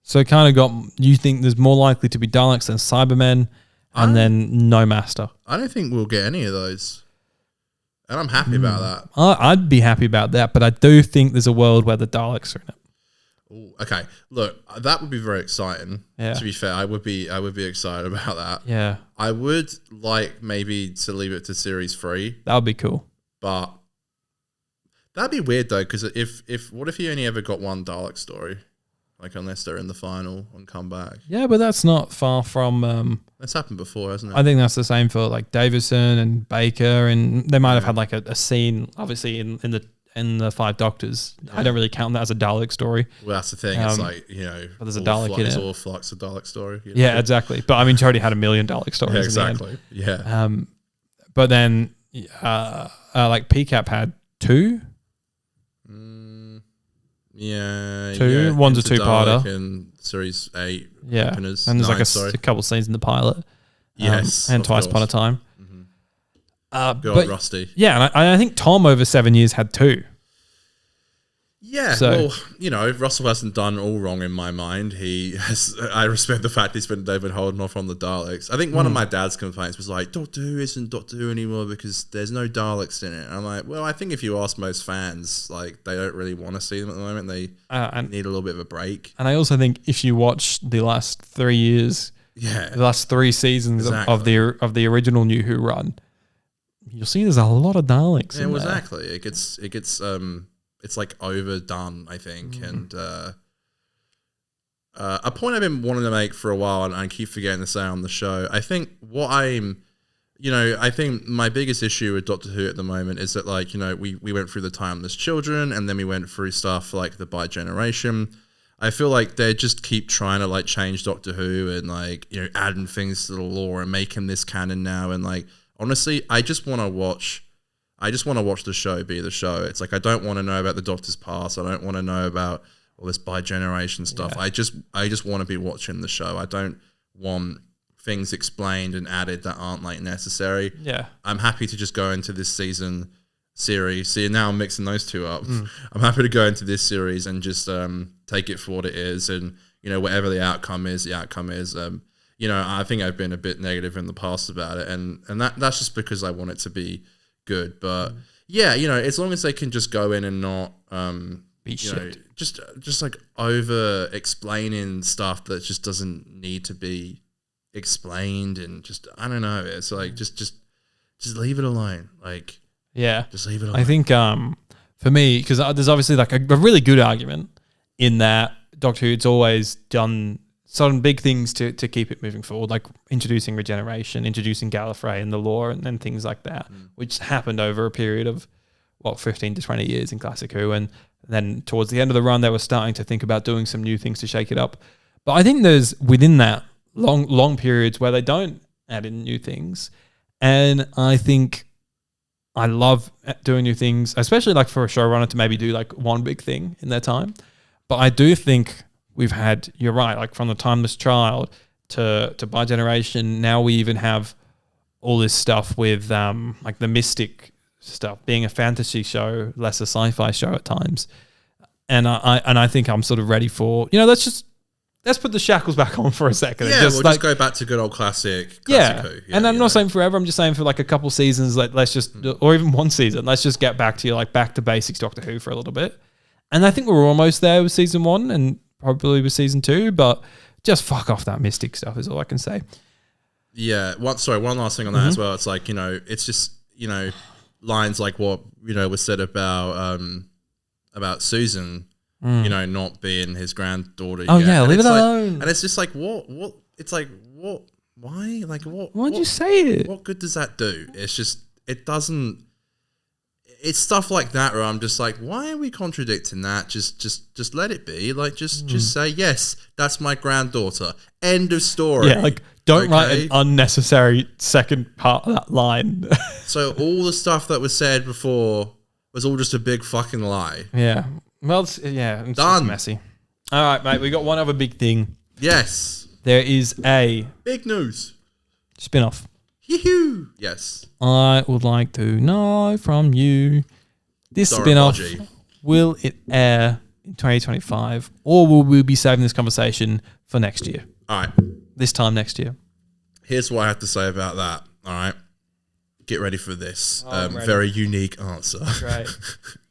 A: So it kind of got, you think there's more likely to be Daleks than Cybermen and then no Master. I
B: don't think we'll get any of those. And I'm happy about that.
A: I'd be happy about that, but I do think there's a world where the Daleks are in it.
B: Ooh, okay. Look, that would be very exciting.
A: Yeah.
B: To be fair, I would be excited about that.
A: Yeah.
B: I would like maybe to leave it to Series 3.
A: That would be cool.
B: But that'd be weird though, because what if you only ever got one Dalek story? Like, unless they're in the final and come back.
A: Yeah, but that's not far from...
B: that's happened before, hasn't it?
A: I think that's the same for like Davison and Baker, and they might have had like a scene, obviously, in the Five Doctors. Yeah. I don't really count that as a Dalek story.
B: Well, that's the thing. It's like, you know...
A: But there's a Dalek in it.
B: There's all flux a Dalek story. You know?
A: Yeah, exactly. But I mean, she already had a million Dalek stories.
B: Yeah, exactly. Yeah.
A: But then, like PCAP had 2...
B: Yeah,
A: 2.
B: Yeah.
A: One's a 2-parter.
B: And Series 8
A: yeah.
B: openers.
A: And there's a couple scenes in the pilot.
B: Yes.
A: And Twice Upon a Time.
B: Good old Rusty.
A: Yeah, and I think Tom over 7 years had 2.
B: Yeah, so, well, you know, Russell hasn't done all wrong in my mind. I respect the fact they've been holding off on the Daleks. I think one of my dad's complaints was like, Doctor Who isn't Doctor Who anymore because there's no Daleks in it. And I'm like, well, I think if you ask most fans, like, they don't really want to see them at the moment. They need a little bit of a break.
A: And I also think if you watch the last 3 years, the last 3 seasons of the original New Who run, you'll see there's a lot of Daleks.
B: Yeah, exactly. It gets it's like overdone, I think. And a point I've been wanting to make for a while, and I keep forgetting to say on the show, I think what I'm I think my biggest issue with Doctor Who at the moment is that, like, we went through the Timeless Children, and then we went through stuff like the Bi-Generation. I feel like they just keep trying to, like, change Doctor Who and, like, adding things to the lore and making this canon now. And, like, honestly, I just want to watch the show be the show. It's like, I don't want to know about the Doctor's past. I don't want to know about all this Bi-Generation stuff. Yeah. I just want to be watching the show. I don't want things explained and added that aren't, like, necessary.
A: Yeah.
B: I'm happy to just go into this season series. See, now I'm mixing those two up. I'm happy to go into this series and just take it for what it is, and whatever the outcome is, the outcome is. I think I've been a bit negative in the past about it, and that's just because I want it to be good. But yeah, as long as they can just go in and not
A: be shit.
B: Just like over explaining stuff that just doesn't need to be explained, and just, I don't know, it's like just leave it alone. Like,
A: yeah,
B: just leave it alone.
A: I think for me, because there's obviously like a really good argument in that Doctor Who, it's always done some big things to keep it moving forward, like introducing regeneration, introducing Gallifrey and the lore, and things like that, which happened over a period of 15 to 20 years in Classic Who, and then towards the end of the run they were starting to think about doing some new things to shake it up. But I think there's, within that, long periods where they don't add in new things, and I think I love doing new things, especially like for a showrunner to maybe do like one big thing in their time. But I do think we've had, you're right, like from the Timeless Child to Bi-Generation, now we even have all this stuff with like the Mystic stuff being a fantasy show, less a sci-fi show at times. And I think I'm sort of ready for, let's put the shackles back on for a second.
B: Yeah, we'll just go back to good old classic Who.
A: Yeah, and I'm not saying forever. I'm just saying for like a couple seasons, let's just, or even one season, let's just get back to back to basics Doctor Who for a little bit. And I think we're almost there with season 1 and probably with season 2, but just fuck off that Mystic stuff is all I can say.
B: Yeah. One last thing on that as well. It's like, it's just, lines like what, was said about Susan, not being his granddaughter.
A: Oh,
B: yet.
A: yeah,
B: and
A: leave it
B: like,
A: alone.
B: And it's just like, what? It's like, what? Why? Like, what?
A: Why'd you say it?
B: What good does that do? It's just, it doesn't. It's stuff like that where I'm just like, why are we contradicting that? Just let it be. Like, just say, yes, that's my granddaughter. End of story.
A: Yeah, like, don't write an unnecessary second part of that line.
B: So all the stuff that was said before was all just a big fucking lie.
A: Yeah. Well, it's
B: Done.
A: Just messy. All right, mate, we got one other big thing.
B: Yes.
A: There is a
B: big news
A: spin-off.
B: Yoo-hoo. Yes.
A: I would like to know from you, this spin-off, will it air in 2025, or will we be saving this conversation for next year?
B: All right.
A: This time next year.
B: Here's what I have to say about that. All right. Get ready for this.
A: Ready.
B: Very unique answer.
A: Great.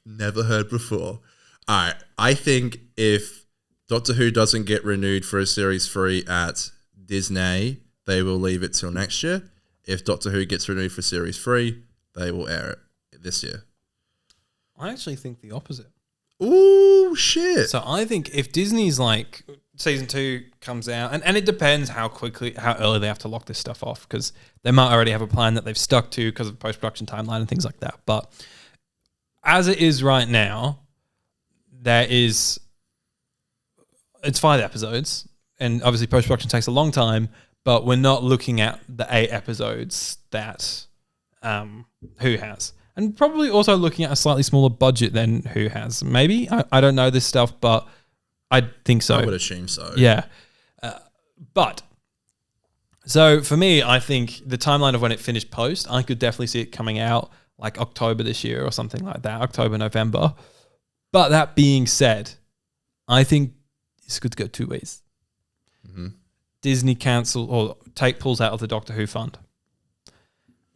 B: Never heard before. All right. I think if Doctor Who doesn't get renewed for a series 3 at Disney, they will leave it till next year. If Doctor Who gets renewed for series 3, they will air it this year.
A: I actually think the opposite.
B: Ooh, shit.
A: So I think if Disney's like, season 2 comes out, and it depends how early they have to lock this stuff off, because they might already have a plan that they've stuck to because of post-production timeline and things like that. But as it is right now, it's 5 episodes, and obviously post-production takes a long time, but we're not looking at the 8 episodes that Who has. And probably also looking at a slightly smaller budget than Who has. Maybe. I don't know this stuff, but I think so.
B: I would assume so.
A: Yeah. But, so for me, I think the timeline of when it finished post, I could definitely see it coming out like October this year or something like that. October, November. But that being said, I think it's good to go 2 ways.
B: Mm-hmm.
A: Disney pulls out of the Doctor Who fund,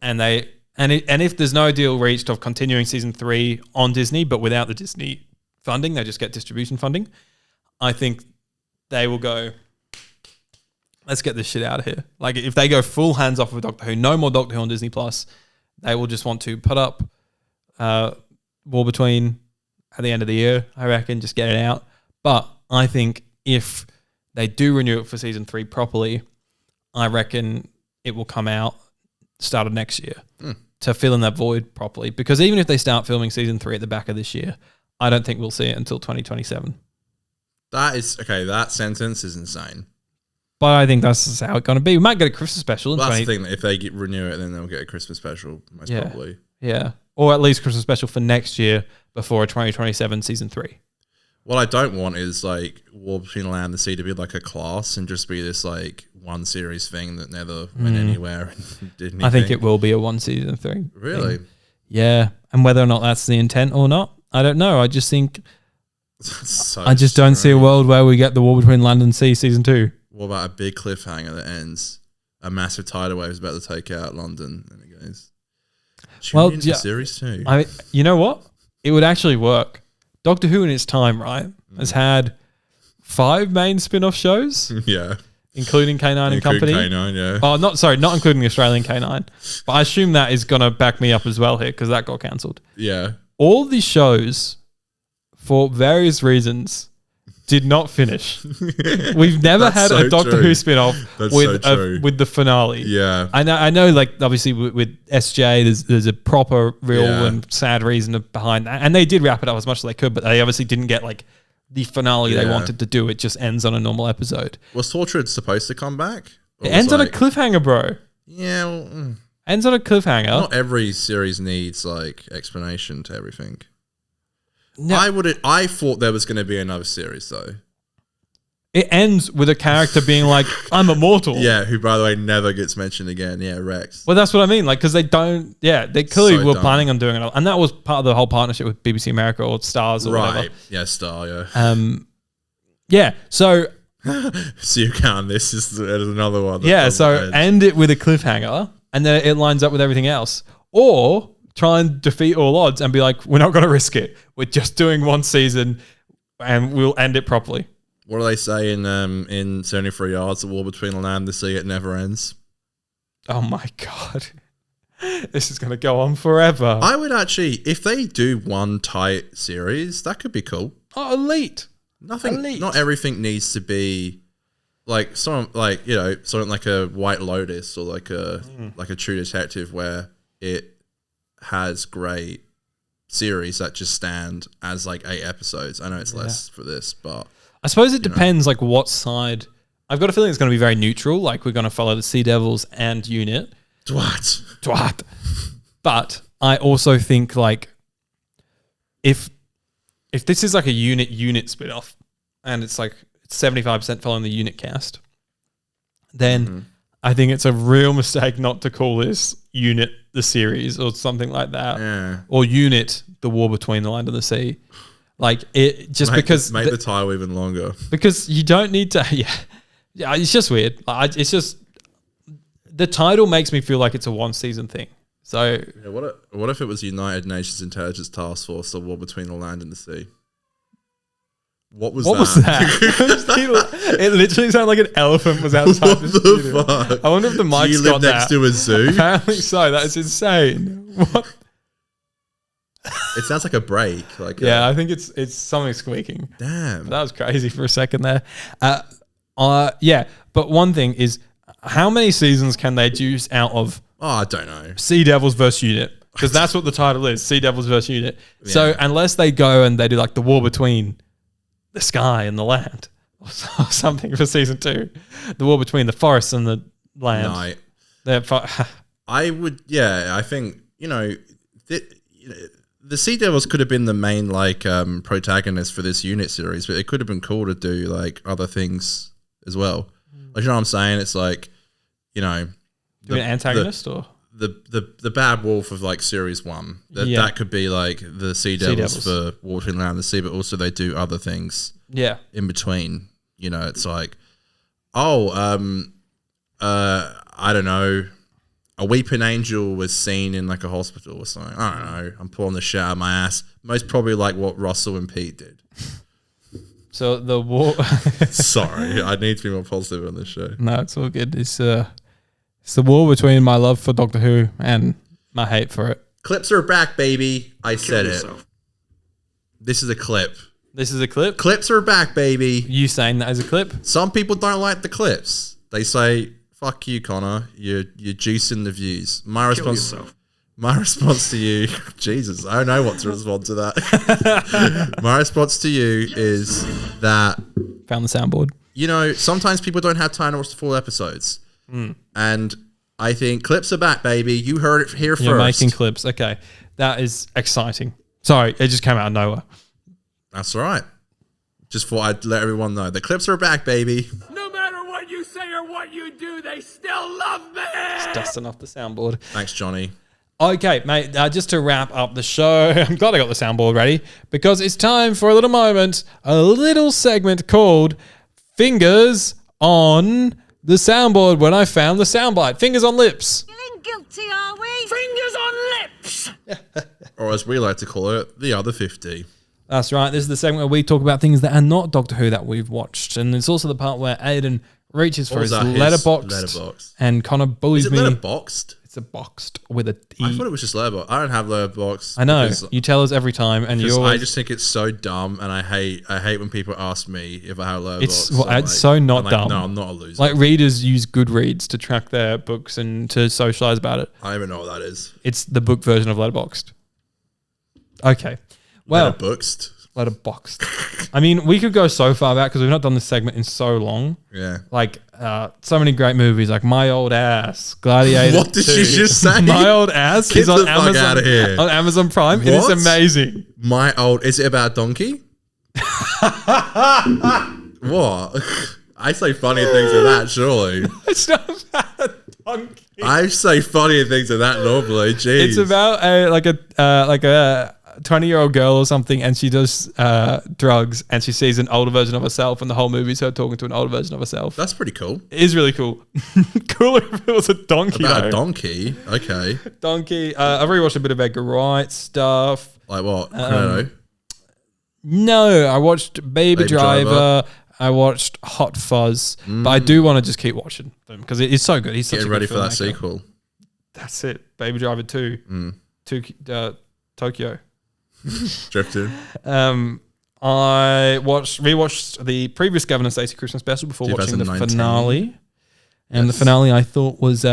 A: and if there's no deal reached of continuing season 3 on Disney, but without the Disney funding, they just get distribution funding. I think they will go, let's get this shit out of here. Like, if they go full hands off of Doctor Who, no more Doctor Who on Disney Plus, they will just want to put up War Between at the end of the year, I reckon, just get it out. But I think if they do renew it for season 3 properly, I reckon it will come out start of next year to fill in that void properly. Because even if they start filming season 3 at the back of this year, I don't think we'll see it until 2027.
B: That is okay. That sentence is insane.
A: But I think that's how it's going to be. We might get a Christmas special.
B: Well, that's the thing. If they renew it, then they'll get a Christmas special, most probably.
A: Yeah. Or at least Christmas special for next year before a 2027 season 3.
B: What I don't want is like War Between the Land and the Sea to be like a class and just be this like one series thing that never went anywhere and did anything.
A: I think it will be a one season thing.
B: Really?
A: Yeah. And whether or not that's the intent or not, I don't know. I just think
B: So
A: I just don't see a world where we get the War Between Land and Sea season 2.
B: What about a big cliffhanger that ends? A massive tidal wave is about to take out London, and it goes.
A: Well,
B: into series 2.
A: You know what? It would actually work. Doctor Who in its time, right, has had 5 main spin-off shows.
B: Yeah.
A: Including K9 and Company.
B: K9, yeah.
A: Oh, not including Australian K9. But I assume that is going to back me up as well here because that got cancelled.
B: Yeah.
A: All these shows, for various reasons, did not finish. We've never had a Doctor Who spin-off with the finale.
B: Yeah.
A: I know, like, obviously with SJ, there's a proper, real and sad reason behind that. And they did wrap it up as much as they could, but they obviously didn't get, like, the finale they wanted to do. It just ends on a normal episode.
B: Was Torchwood supposed to come back?
A: It ends on a cliffhanger, bro.
B: Yeah. Well,
A: ends on a cliffhanger.
B: Not every series needs, like, explanation to everything.
A: No.
B: I thought there was going to be another series though.
A: It ends with a character being like, "I'm immortal."
B: Yeah, who by the way never gets mentioned again. Yeah, Rex.
A: Well, that's what I mean. Like, because they don't. Yeah, they clearly were
B: dumb.
A: planning on doing it, and that was part of the whole partnership with BBC America or Stars or whatever.
B: Yeah, Star. Yeah.
A: Yeah. So.
B: So you count this is another one.
A: Yeah. So end it with a cliffhanger, and then it lines up with everything else, or try and defeat all odds and be like, we're not going to risk it. We're just doing one season and we'll end it properly.
B: What do they say in 73 Yards, the War Between the Land and the Sea, it never ends?
A: Oh my God. This is going to go on forever.
B: I would actually, if they do one tight series, that could be cool.
A: Oh, elite.
B: Not everything needs to be like something like a White Lotus or like a True Detective where it has great series that just stand as like 8 episodes. I know it's less for this, but
A: I suppose it depends like what side. I've got a feeling it's going to be very neutral. Like we're going to follow the Sea Devils and Unit. Twat. But I also think like if this is like a unit spin-off and it's like 75% following the Unit cast, then I think it's a real mistake not to call this Unit the series or something like that.
B: Yeah.
A: Or Unit the War Between the Land and the Sea. Like it just
B: make
A: the
B: title even longer. Because
A: you don't need to yeah, it's just weird. It's just the title makes me feel like it's a one season thing. So
B: yeah, what if it was United Nations Intelligence Task Force, the War Between the Land and the Sea? What was that?
A: It literally sounded like an elephant was outside
B: what
A: the
B: studio.
A: Fuck? I wonder if the mic's
B: you live
A: got
B: next to a zoo?
A: Apparently so. That is insane. What?
B: It sounds like a break. Like
A: I think it's something squeaking.
B: Damn.
A: That was crazy for a second there. Yeah, but one thing is, how many seasons can they juice out of?
B: Oh, I don't know.
A: Sea Devils versus Unit. Because that's what the title is, Sea Devils versus Unit. Yeah. So unless they go and they do like the war between the sky and the land or something for season 2, the war between the forest and the land. No. I think, the Sea Devils could have been the main like protagonist for this Unit series, but it could have been cool to do like other things as well. Like, you know what I'm saying? It's like, do an antagonist or
B: the bad wolf of like series 1. That could be like the Sea Devils for War Between the Land and the Sea, but also they do other things.
A: Yeah.
B: In between, it's like, I don't know, a weeping angel was seen in like a hospital or something. I don't know. I'm pulling the shit out of my ass. Most probably like what Russell and Pete did.
A: So the war.
B: Sorry, I need to be more positive on this show.
A: No, it's all good. It's the war between my love for Doctor Who and my hate for it.
B: Clips are back, baby. I said it. This is a clip.
A: This is a clip?
B: Clips are back, baby.
A: You saying that as a clip?
B: Some people don't like the clips. They say, fuck you, Connor. You're juicing the views. My
C: Kill yourself.
B: response to you, Jesus, I don't know what to respond to that. My response to you is that,
A: Found the soundboard.
B: you know, sometimes people don't have time to watch the full episodes. And I think clips are back, baby. You heard it here
A: You're
B: first.
A: making clips. Okay. That is exciting. Sorry, it just came out of nowhere.
B: That's all right. Just thought I'd let everyone know. The clips are back, baby.
C: No matter what you say or what you do, they still love me.
A: Just dusting off the soundboard.
B: Thanks, Johnny.
A: Okay, mate, just to wrap up the show, I'm glad I got the soundboard ready because it's time for a little moment, a little segment called Fingers on the Soundboard when I found the soundbite. Fingers on lips.
D: Feeling guilty, are we?
C: Fingers on lips.
B: Or as we like to call it, the other 50.
A: That's right. This is the segment where we talk about things that are not Doctor Who that we've watched. And it's also the part where Aidan reaches for his letterbox and Connor bullies
B: Is it
A: me.
B: letterboxed?
A: It's a boxed with a E.
B: I thought it was just letterbox. I don't have letterbox.
A: I know.
B: because-
A: You tell us every time and you
B: Because
A: always...
B: I just think it's so dumb, and I hate when people ask me if I have a letterbox.
A: It's so not
B: I'm like,
A: dumb.
B: No, I'm not a loser.
A: Like readers use Goodreads to track their books and to socialize about it.
B: I don't even know what that is.
A: It's the book version of Letterboxd. Okay. Well,
B: Letterboxed.
A: Letterboxd. I mean, we could go so far back because we've not done this segment in so long.
B: Yeah.
A: Like, so many great movies like My Old Ass, Gladiator.
B: What did
A: 2.
B: you just say?
A: My Old Ass
B: Get
A: is on
B: the fuck
A: Amazon.
B: outta here.
A: On Amazon Prime. It is
B: What?
A: amazing.
B: Is it about donkey? What? I say funnier things than that, surely.
A: It's not about a donkey.
B: I say funnier things than that normally. Jeez.
A: It's about a 20-year-old girl or something, and she does drugs, and she sees an older version of herself, and the whole movie is her talking to an older version of herself.
B: That's pretty cool.
A: It is really cool. Cooler if it was a donkey.
B: About
A: though.
B: a donkey. Okay.
A: Donkey. I've rewatched a bit of Edgar Wright stuff.
B: Like what? I don't know.
A: No, I watched Baby Driver.
B: Driver.
A: I watched Hot Fuzz, but I do want to just keep watching them because it is so good. He's such
B: Getting
A: a
B: ready
A: good
B: for that
A: filmmaker.
B: sequel.
A: That's it. Baby Driver 2. Tokyo.
B: Drifted.
A: I rewatched the previous Gavin and Stacey Christmas special before watching the
B: 2019.
A: finale. And the finale I thought was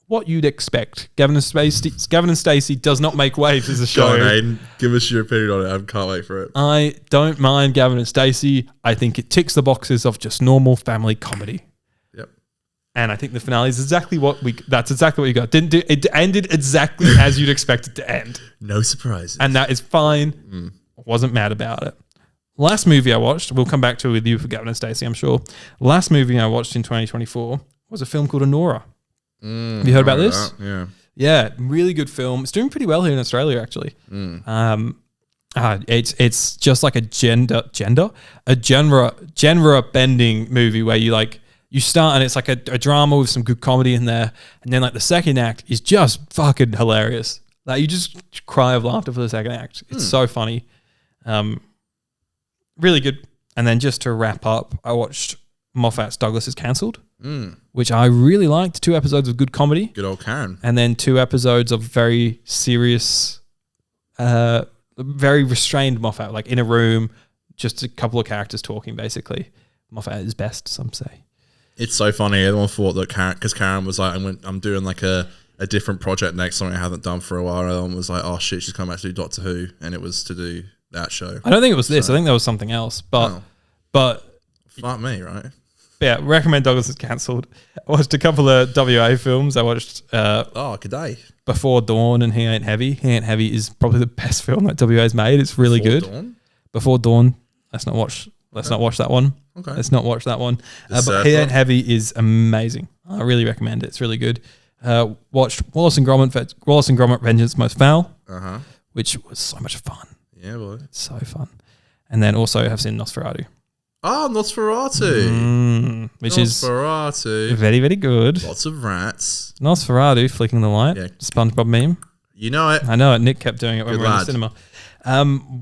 A: what you'd expect. Gavin and Stacey does not make waves as a
B: Go
A: show.
B: on, Aiden. Give us your opinion on it. I can't wait for it.
A: I don't mind Gavin and Stacey. I think it ticks the boxes of just normal family comedy.
B: Yep.
A: And I think the finale is exactly that's exactly what you got. It ended exactly as you'd expect it to end.
B: No surprises.
A: And that is fine. Wasn't mad about it. Last movie I watched, we'll come back to with you for Gavin and Stacey, I'm sure. Last movie I watched in 2024 was a film called Honora. Have you heard about this?
B: Yeah.
A: Yeah, really good film. It's doing pretty well here in Australia, actually. It's just like a genre bending movie where you start and it's like a drama with some good comedy in there, and then like the second act is just fucking hilarious. Like you just cry of laughter for the second act. It's so funny, really good. And then just to wrap up, I watched Moffat's Douglas is Cancelled, which I really liked. 2 episodes of good comedy.
B: Good old Karen.
A: And then 2 episodes of very serious, very restrained Moffat, like in a room, just a couple of characters talking, basically. Moffat is best, some say.
B: It's so funny. Everyone thought that Karen was like, I'm doing like a different project next, something I haven't done for a while. And everyone was like, oh shit, she's come back to do Doctor Who. And it was to do that show.
A: I don't think it was this. I think there was something else. But
B: Fuck me, right?
A: yeah, recommend Douglas is Cancelled. I watched a couple of WA films. I watched
B: Good day.
A: Before Dawn and He Ain't Heavy. He Ain't Heavy is probably the best film that WA's made. It's really good.
B: Dawn?
A: Before Dawn. Let's not watch that one.
B: Okay.
A: Let's not watch that one. But He Ain't Heavy is amazing. I really recommend it. It's really good. Watched Wallace and Gromit Vengeance Most Foul, which was so much fun.
B: Yeah, boy.
A: So fun. And then also have seen Nosferatu.
B: Oh, Nosferatu.
A: Which is
B: Nosferatu.
A: very, very good.
B: Lots of rats.
A: Nosferatu, Flicking the Light.
B: Yeah.
A: SpongeBob meme.
B: You know it.
A: I know it. Nick kept doing it when
B: Good
A: we were in the
B: lad.
A: cinema.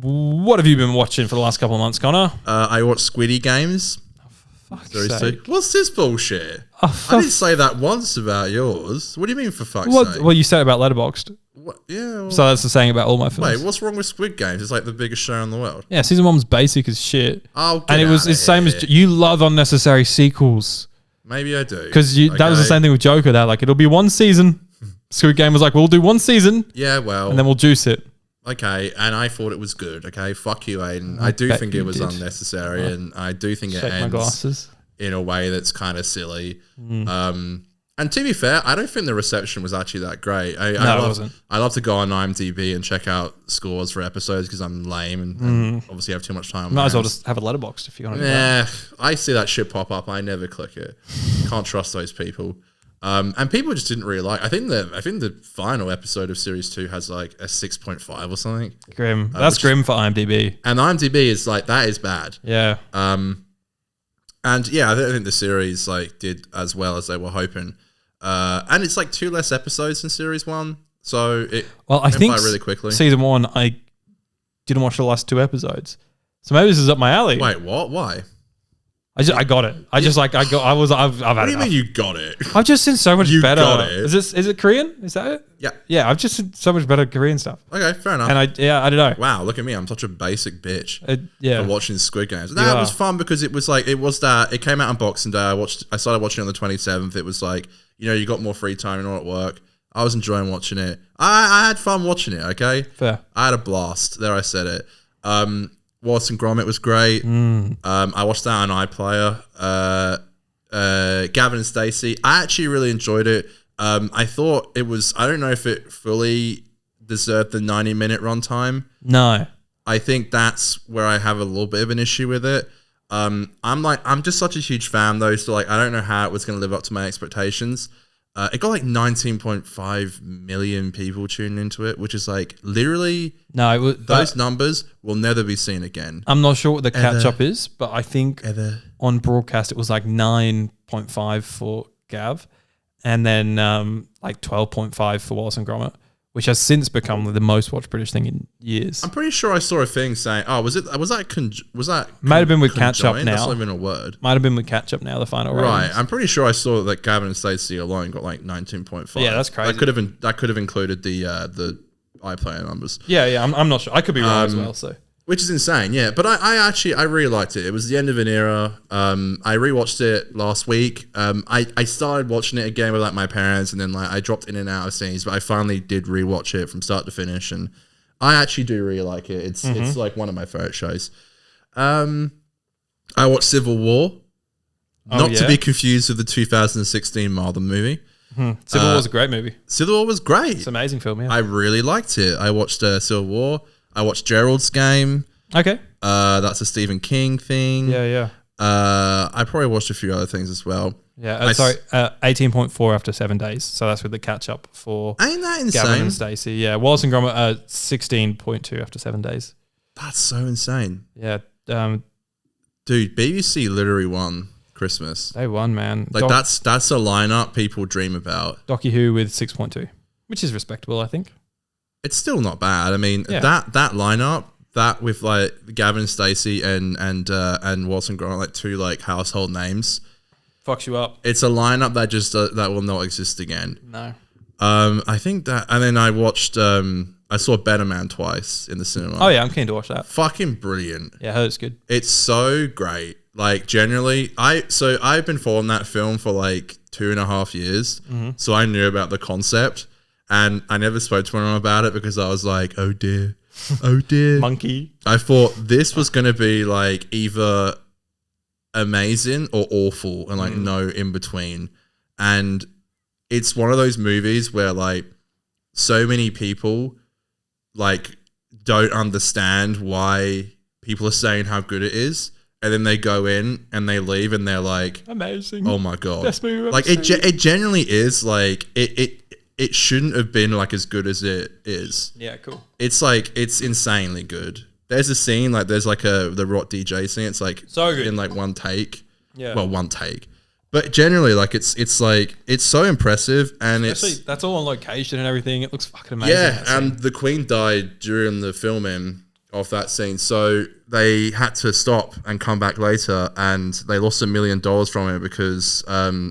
A: What have you been watching for the last couple of months, Connor?
B: I watched Squiddy Games.
A: Fuck's
B: Series
A: sake.
B: 2. What's this bullshit?
A: Oh,
B: I didn't say that once about yours. What do you mean for fuck's sake?
A: Well, you said about Letterboxd.
B: What? Yeah. Well,
A: So that's the saying about all my films.
B: wait, what's wrong with Squid Games? It's like the biggest show in the world.
A: Yeah, season 1 was basic as shit.
B: Oh,
A: And it was the same as you love unnecessary sequels.
B: Maybe I do.
A: Because that was the same thing with Joker. That like it'll be one season. Squid Game was like, we'll do one season.
B: Yeah, well,
A: and then we'll juice it.
B: Okay, and I thought it was good. Okay, fuck you, Aiden. I do think it was unnecessary, and I do think it ends in a way that's kind of silly. And to be fair, I don't think the reception was actually that great.
A: It wasn't.
B: I love to go on IMDb and check out scores for episodes because I'm lame and obviously have too much time.
A: Might as well just have a letterbox if you want to.
B: Yeah, I see that shit pop up. I never click it. Can't trust those people. And people just didn't really like. I think the final episode of series 2 has like a 6.5 or something.
A: Grim. That's grim for IMDb.
B: And IMDb is like that is bad.
A: Yeah.
B: And yeah, I don't think the series like did as well as they were hoping. And it's like 2 less episodes than series 1, so it
A: I think
B: by really quickly.
A: Season 1, I didn't watch the last 2 episodes, so maybe this is up my alley.
B: Wait, what? Why?
A: I got it. I've had
B: What do you mean you got it?
A: I've just seen so much better.
B: Got it.
A: Is it Korean? Is that it?
B: Yeah.
A: Yeah, I've just seen so much better Korean stuff.
B: Okay, fair enough.
A: And I don't know.
B: Wow, look at me. I'm such a basic bitch
A: for
B: watching Squid Games. No, it was fun because it came out on Boxing Day. I started watching it on the 27th. It was like, you got more free time, you're not at work. I was enjoying watching it. I had fun watching it, okay?
A: Fair.
B: I had a blast. There, I said it. Wallace and Gromit was great. I watched that on iPlayer. Gavin and Stacey. I actually really enjoyed it. I thought it was, I don't know if it fully deserved the 90-minute runtime.
A: No.
B: I think that's where I have a little bit of an issue with it. I'm just such a huge fan though, so like I don't know how it was going to live up to my expectations. It got like 19.5 million people tuning into it, which is like literally those numbers will never be seen again.
A: I'm not sure what the catch up is, but I think on broadcast it was like 9.5 for Gav, and then like 12.5 for Wallace and Gromit, which has since become the most watched British thing in years.
B: I'm pretty sure I saw a thing saying, was that
A: might have been with catch up now.
B: That's not even a word.
A: Might have been with catch up now. The final
B: right. I'm pretty sure I saw that Gavin and Stacey alone got like 19.5.
A: Yeah, that's crazy.
B: That could have included the iPlayer numbers.
A: Yeah. I'm not sure. I could be wrong as well. So.
B: Which is insane, yeah. But I really liked it. It was the end of an era. I rewatched it last week. I started watching it again with like my parents, and then like I dropped in and out of scenes. But I finally did rewatch it from start to finish, and I actually do really like it. It's like one of my favorite shows. I watched Civil War, not to be confused with the 2016 Marvel movie.
A: Civil War was a great movie.
B: Civil War was great.
A: It's an amazing film. Yeah,
B: I really liked it. I watched Civil War. I watched Gerald's Game.
A: Okay.
B: That's a Stephen King thing.
A: Yeah.
B: I probably watched a few other things as well.
A: Yeah. 18.4 after 7 days. So that's with the catch up for
B: Ain't that insane?
A: Gavin and Stacey. Yeah. Wallace and Gromit 16.2 after 7 days.
B: That's so insane.
A: Yeah.
B: Dude, BBC literally won Christmas.
A: They won, man.
B: Like that's a lineup people dream about.
A: Docu Who with 6.2, which is respectable, I think.
B: It's still not bad. I mean, that lineup, that with like Gavin and Stacey and Wallace and Gromit, like 2 like household names,
A: fucks you up.
B: It's a lineup that just that will not exist again.
A: No.
B: I think that, and then I watched. I saw Better Man twice in the cinema.
A: Oh yeah, I'm keen to watch that.
B: Fucking brilliant.
A: Yeah, I heard it's good.
B: It's so great. Like generally, I've been following that film for like 2.5 years, so I knew about the concept. And I never spoke to anyone about it because I was like, oh dear.
A: Monkey.
B: I thought this was going to be like either amazing or awful and like no in between. And it's one of those movies where like so many people like don't understand why people are saying how good it is. And then they go in and they leave and they're like,
A: amazing.
B: Oh my God.
A: Best movie I've
B: like
A: seen.
B: it genuinely is like it shouldn't have been like as good as it is.
A: Yeah, cool.
B: It's like, it's insanely good. There's a scene, like there's like the rock DJ scene. It's like
A: so good.
B: In like one take.
A: Yeah.
B: Well, one take. But generally, like it's like, it's so impressive. And
A: especially, that's all on location and everything. It looks fucking amazing.
B: Yeah. And the Queen died during the filming of that scene. So they had to stop and come back later, and they lost $1 million from it because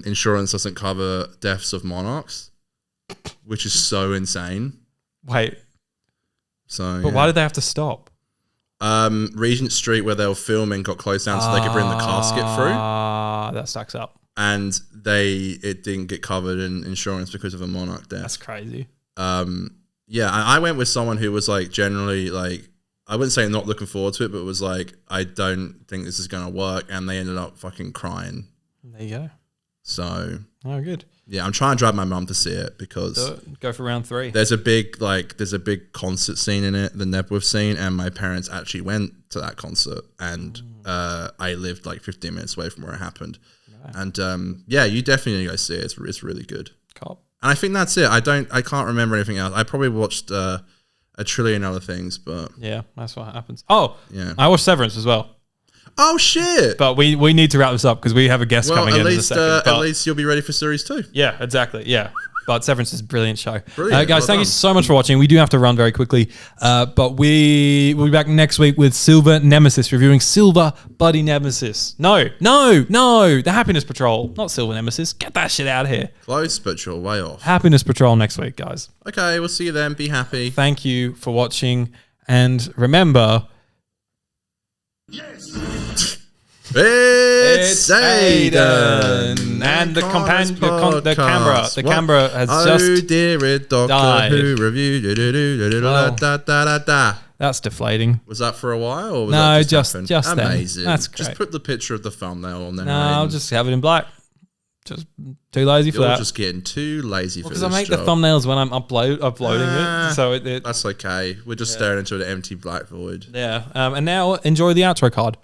B: insurance doesn't cover deaths of monarchs. Which is so insane.
A: Wait.
B: So,
A: but why did they have to stop?
B: Regent Street, where they were filming, got closed down so they could bring the casket through.
A: That stacks up.
B: and it didn't get covered in insurance because of a monarch death.
A: That's crazy.
B: Yeah, I went with someone who was like generally like, I wouldn't say not looking forward to it, but was like, I don't think this is going to work. And they ended up fucking crying.
A: There you go.
B: So.
A: Oh, good.
B: Yeah, I'm trying to drive my mum to see it because.
A: Go for round 3.
B: There's a big concert scene in it, the Nebworth scene. And my parents actually went to that concert. And I lived like 15 minutes away from where it happened. Right. And yeah, you definitely go see it. It's really good.
A: Cool.
B: And I think that's it. I can't remember anything else. I probably watched a trillion other things, but
A: yeah, that's what happens. Oh,
B: yeah,
A: I watched Severance as well.
B: Oh shit!
A: But we need to wrap this up because we have a guest coming in a second.
B: At least you'll be ready for series 2.
A: Yeah, exactly. Yeah. But Severance is a brilliant show.
B: Brilliant.
A: Guys, thank you so much for watching. We do have to run very quickly. But we'll be back next week with Silver Nemesis, reviewing Silver Buddy Nemesis. No. The Happiness Patrol, not Silver Nemesis. Get that shit out of here.
B: Close, but you're way off.
A: Happiness Patrol next week, guys.
B: Okay, we'll see you then. Be happy.
A: Thank you for watching. And remember...
B: It's Aiden
A: and the camera has just
B: dear Doctor
A: died.
B: Who review.
A: That's deflating.
B: Was that for a while? Or was
A: No,
B: that
A: just then.
B: amazing.
A: That's great.
B: Just put the picture of the thumbnail on there.
A: No, I'll just have it in black. Just too lazy for
B: You're
A: that.
B: just getting too lazy for this
A: because I make
B: job.
A: the thumbnails when I'm uploading it, so
B: that's okay. We're just staring into an empty black void.
A: Yeah. And now enjoy the outro card.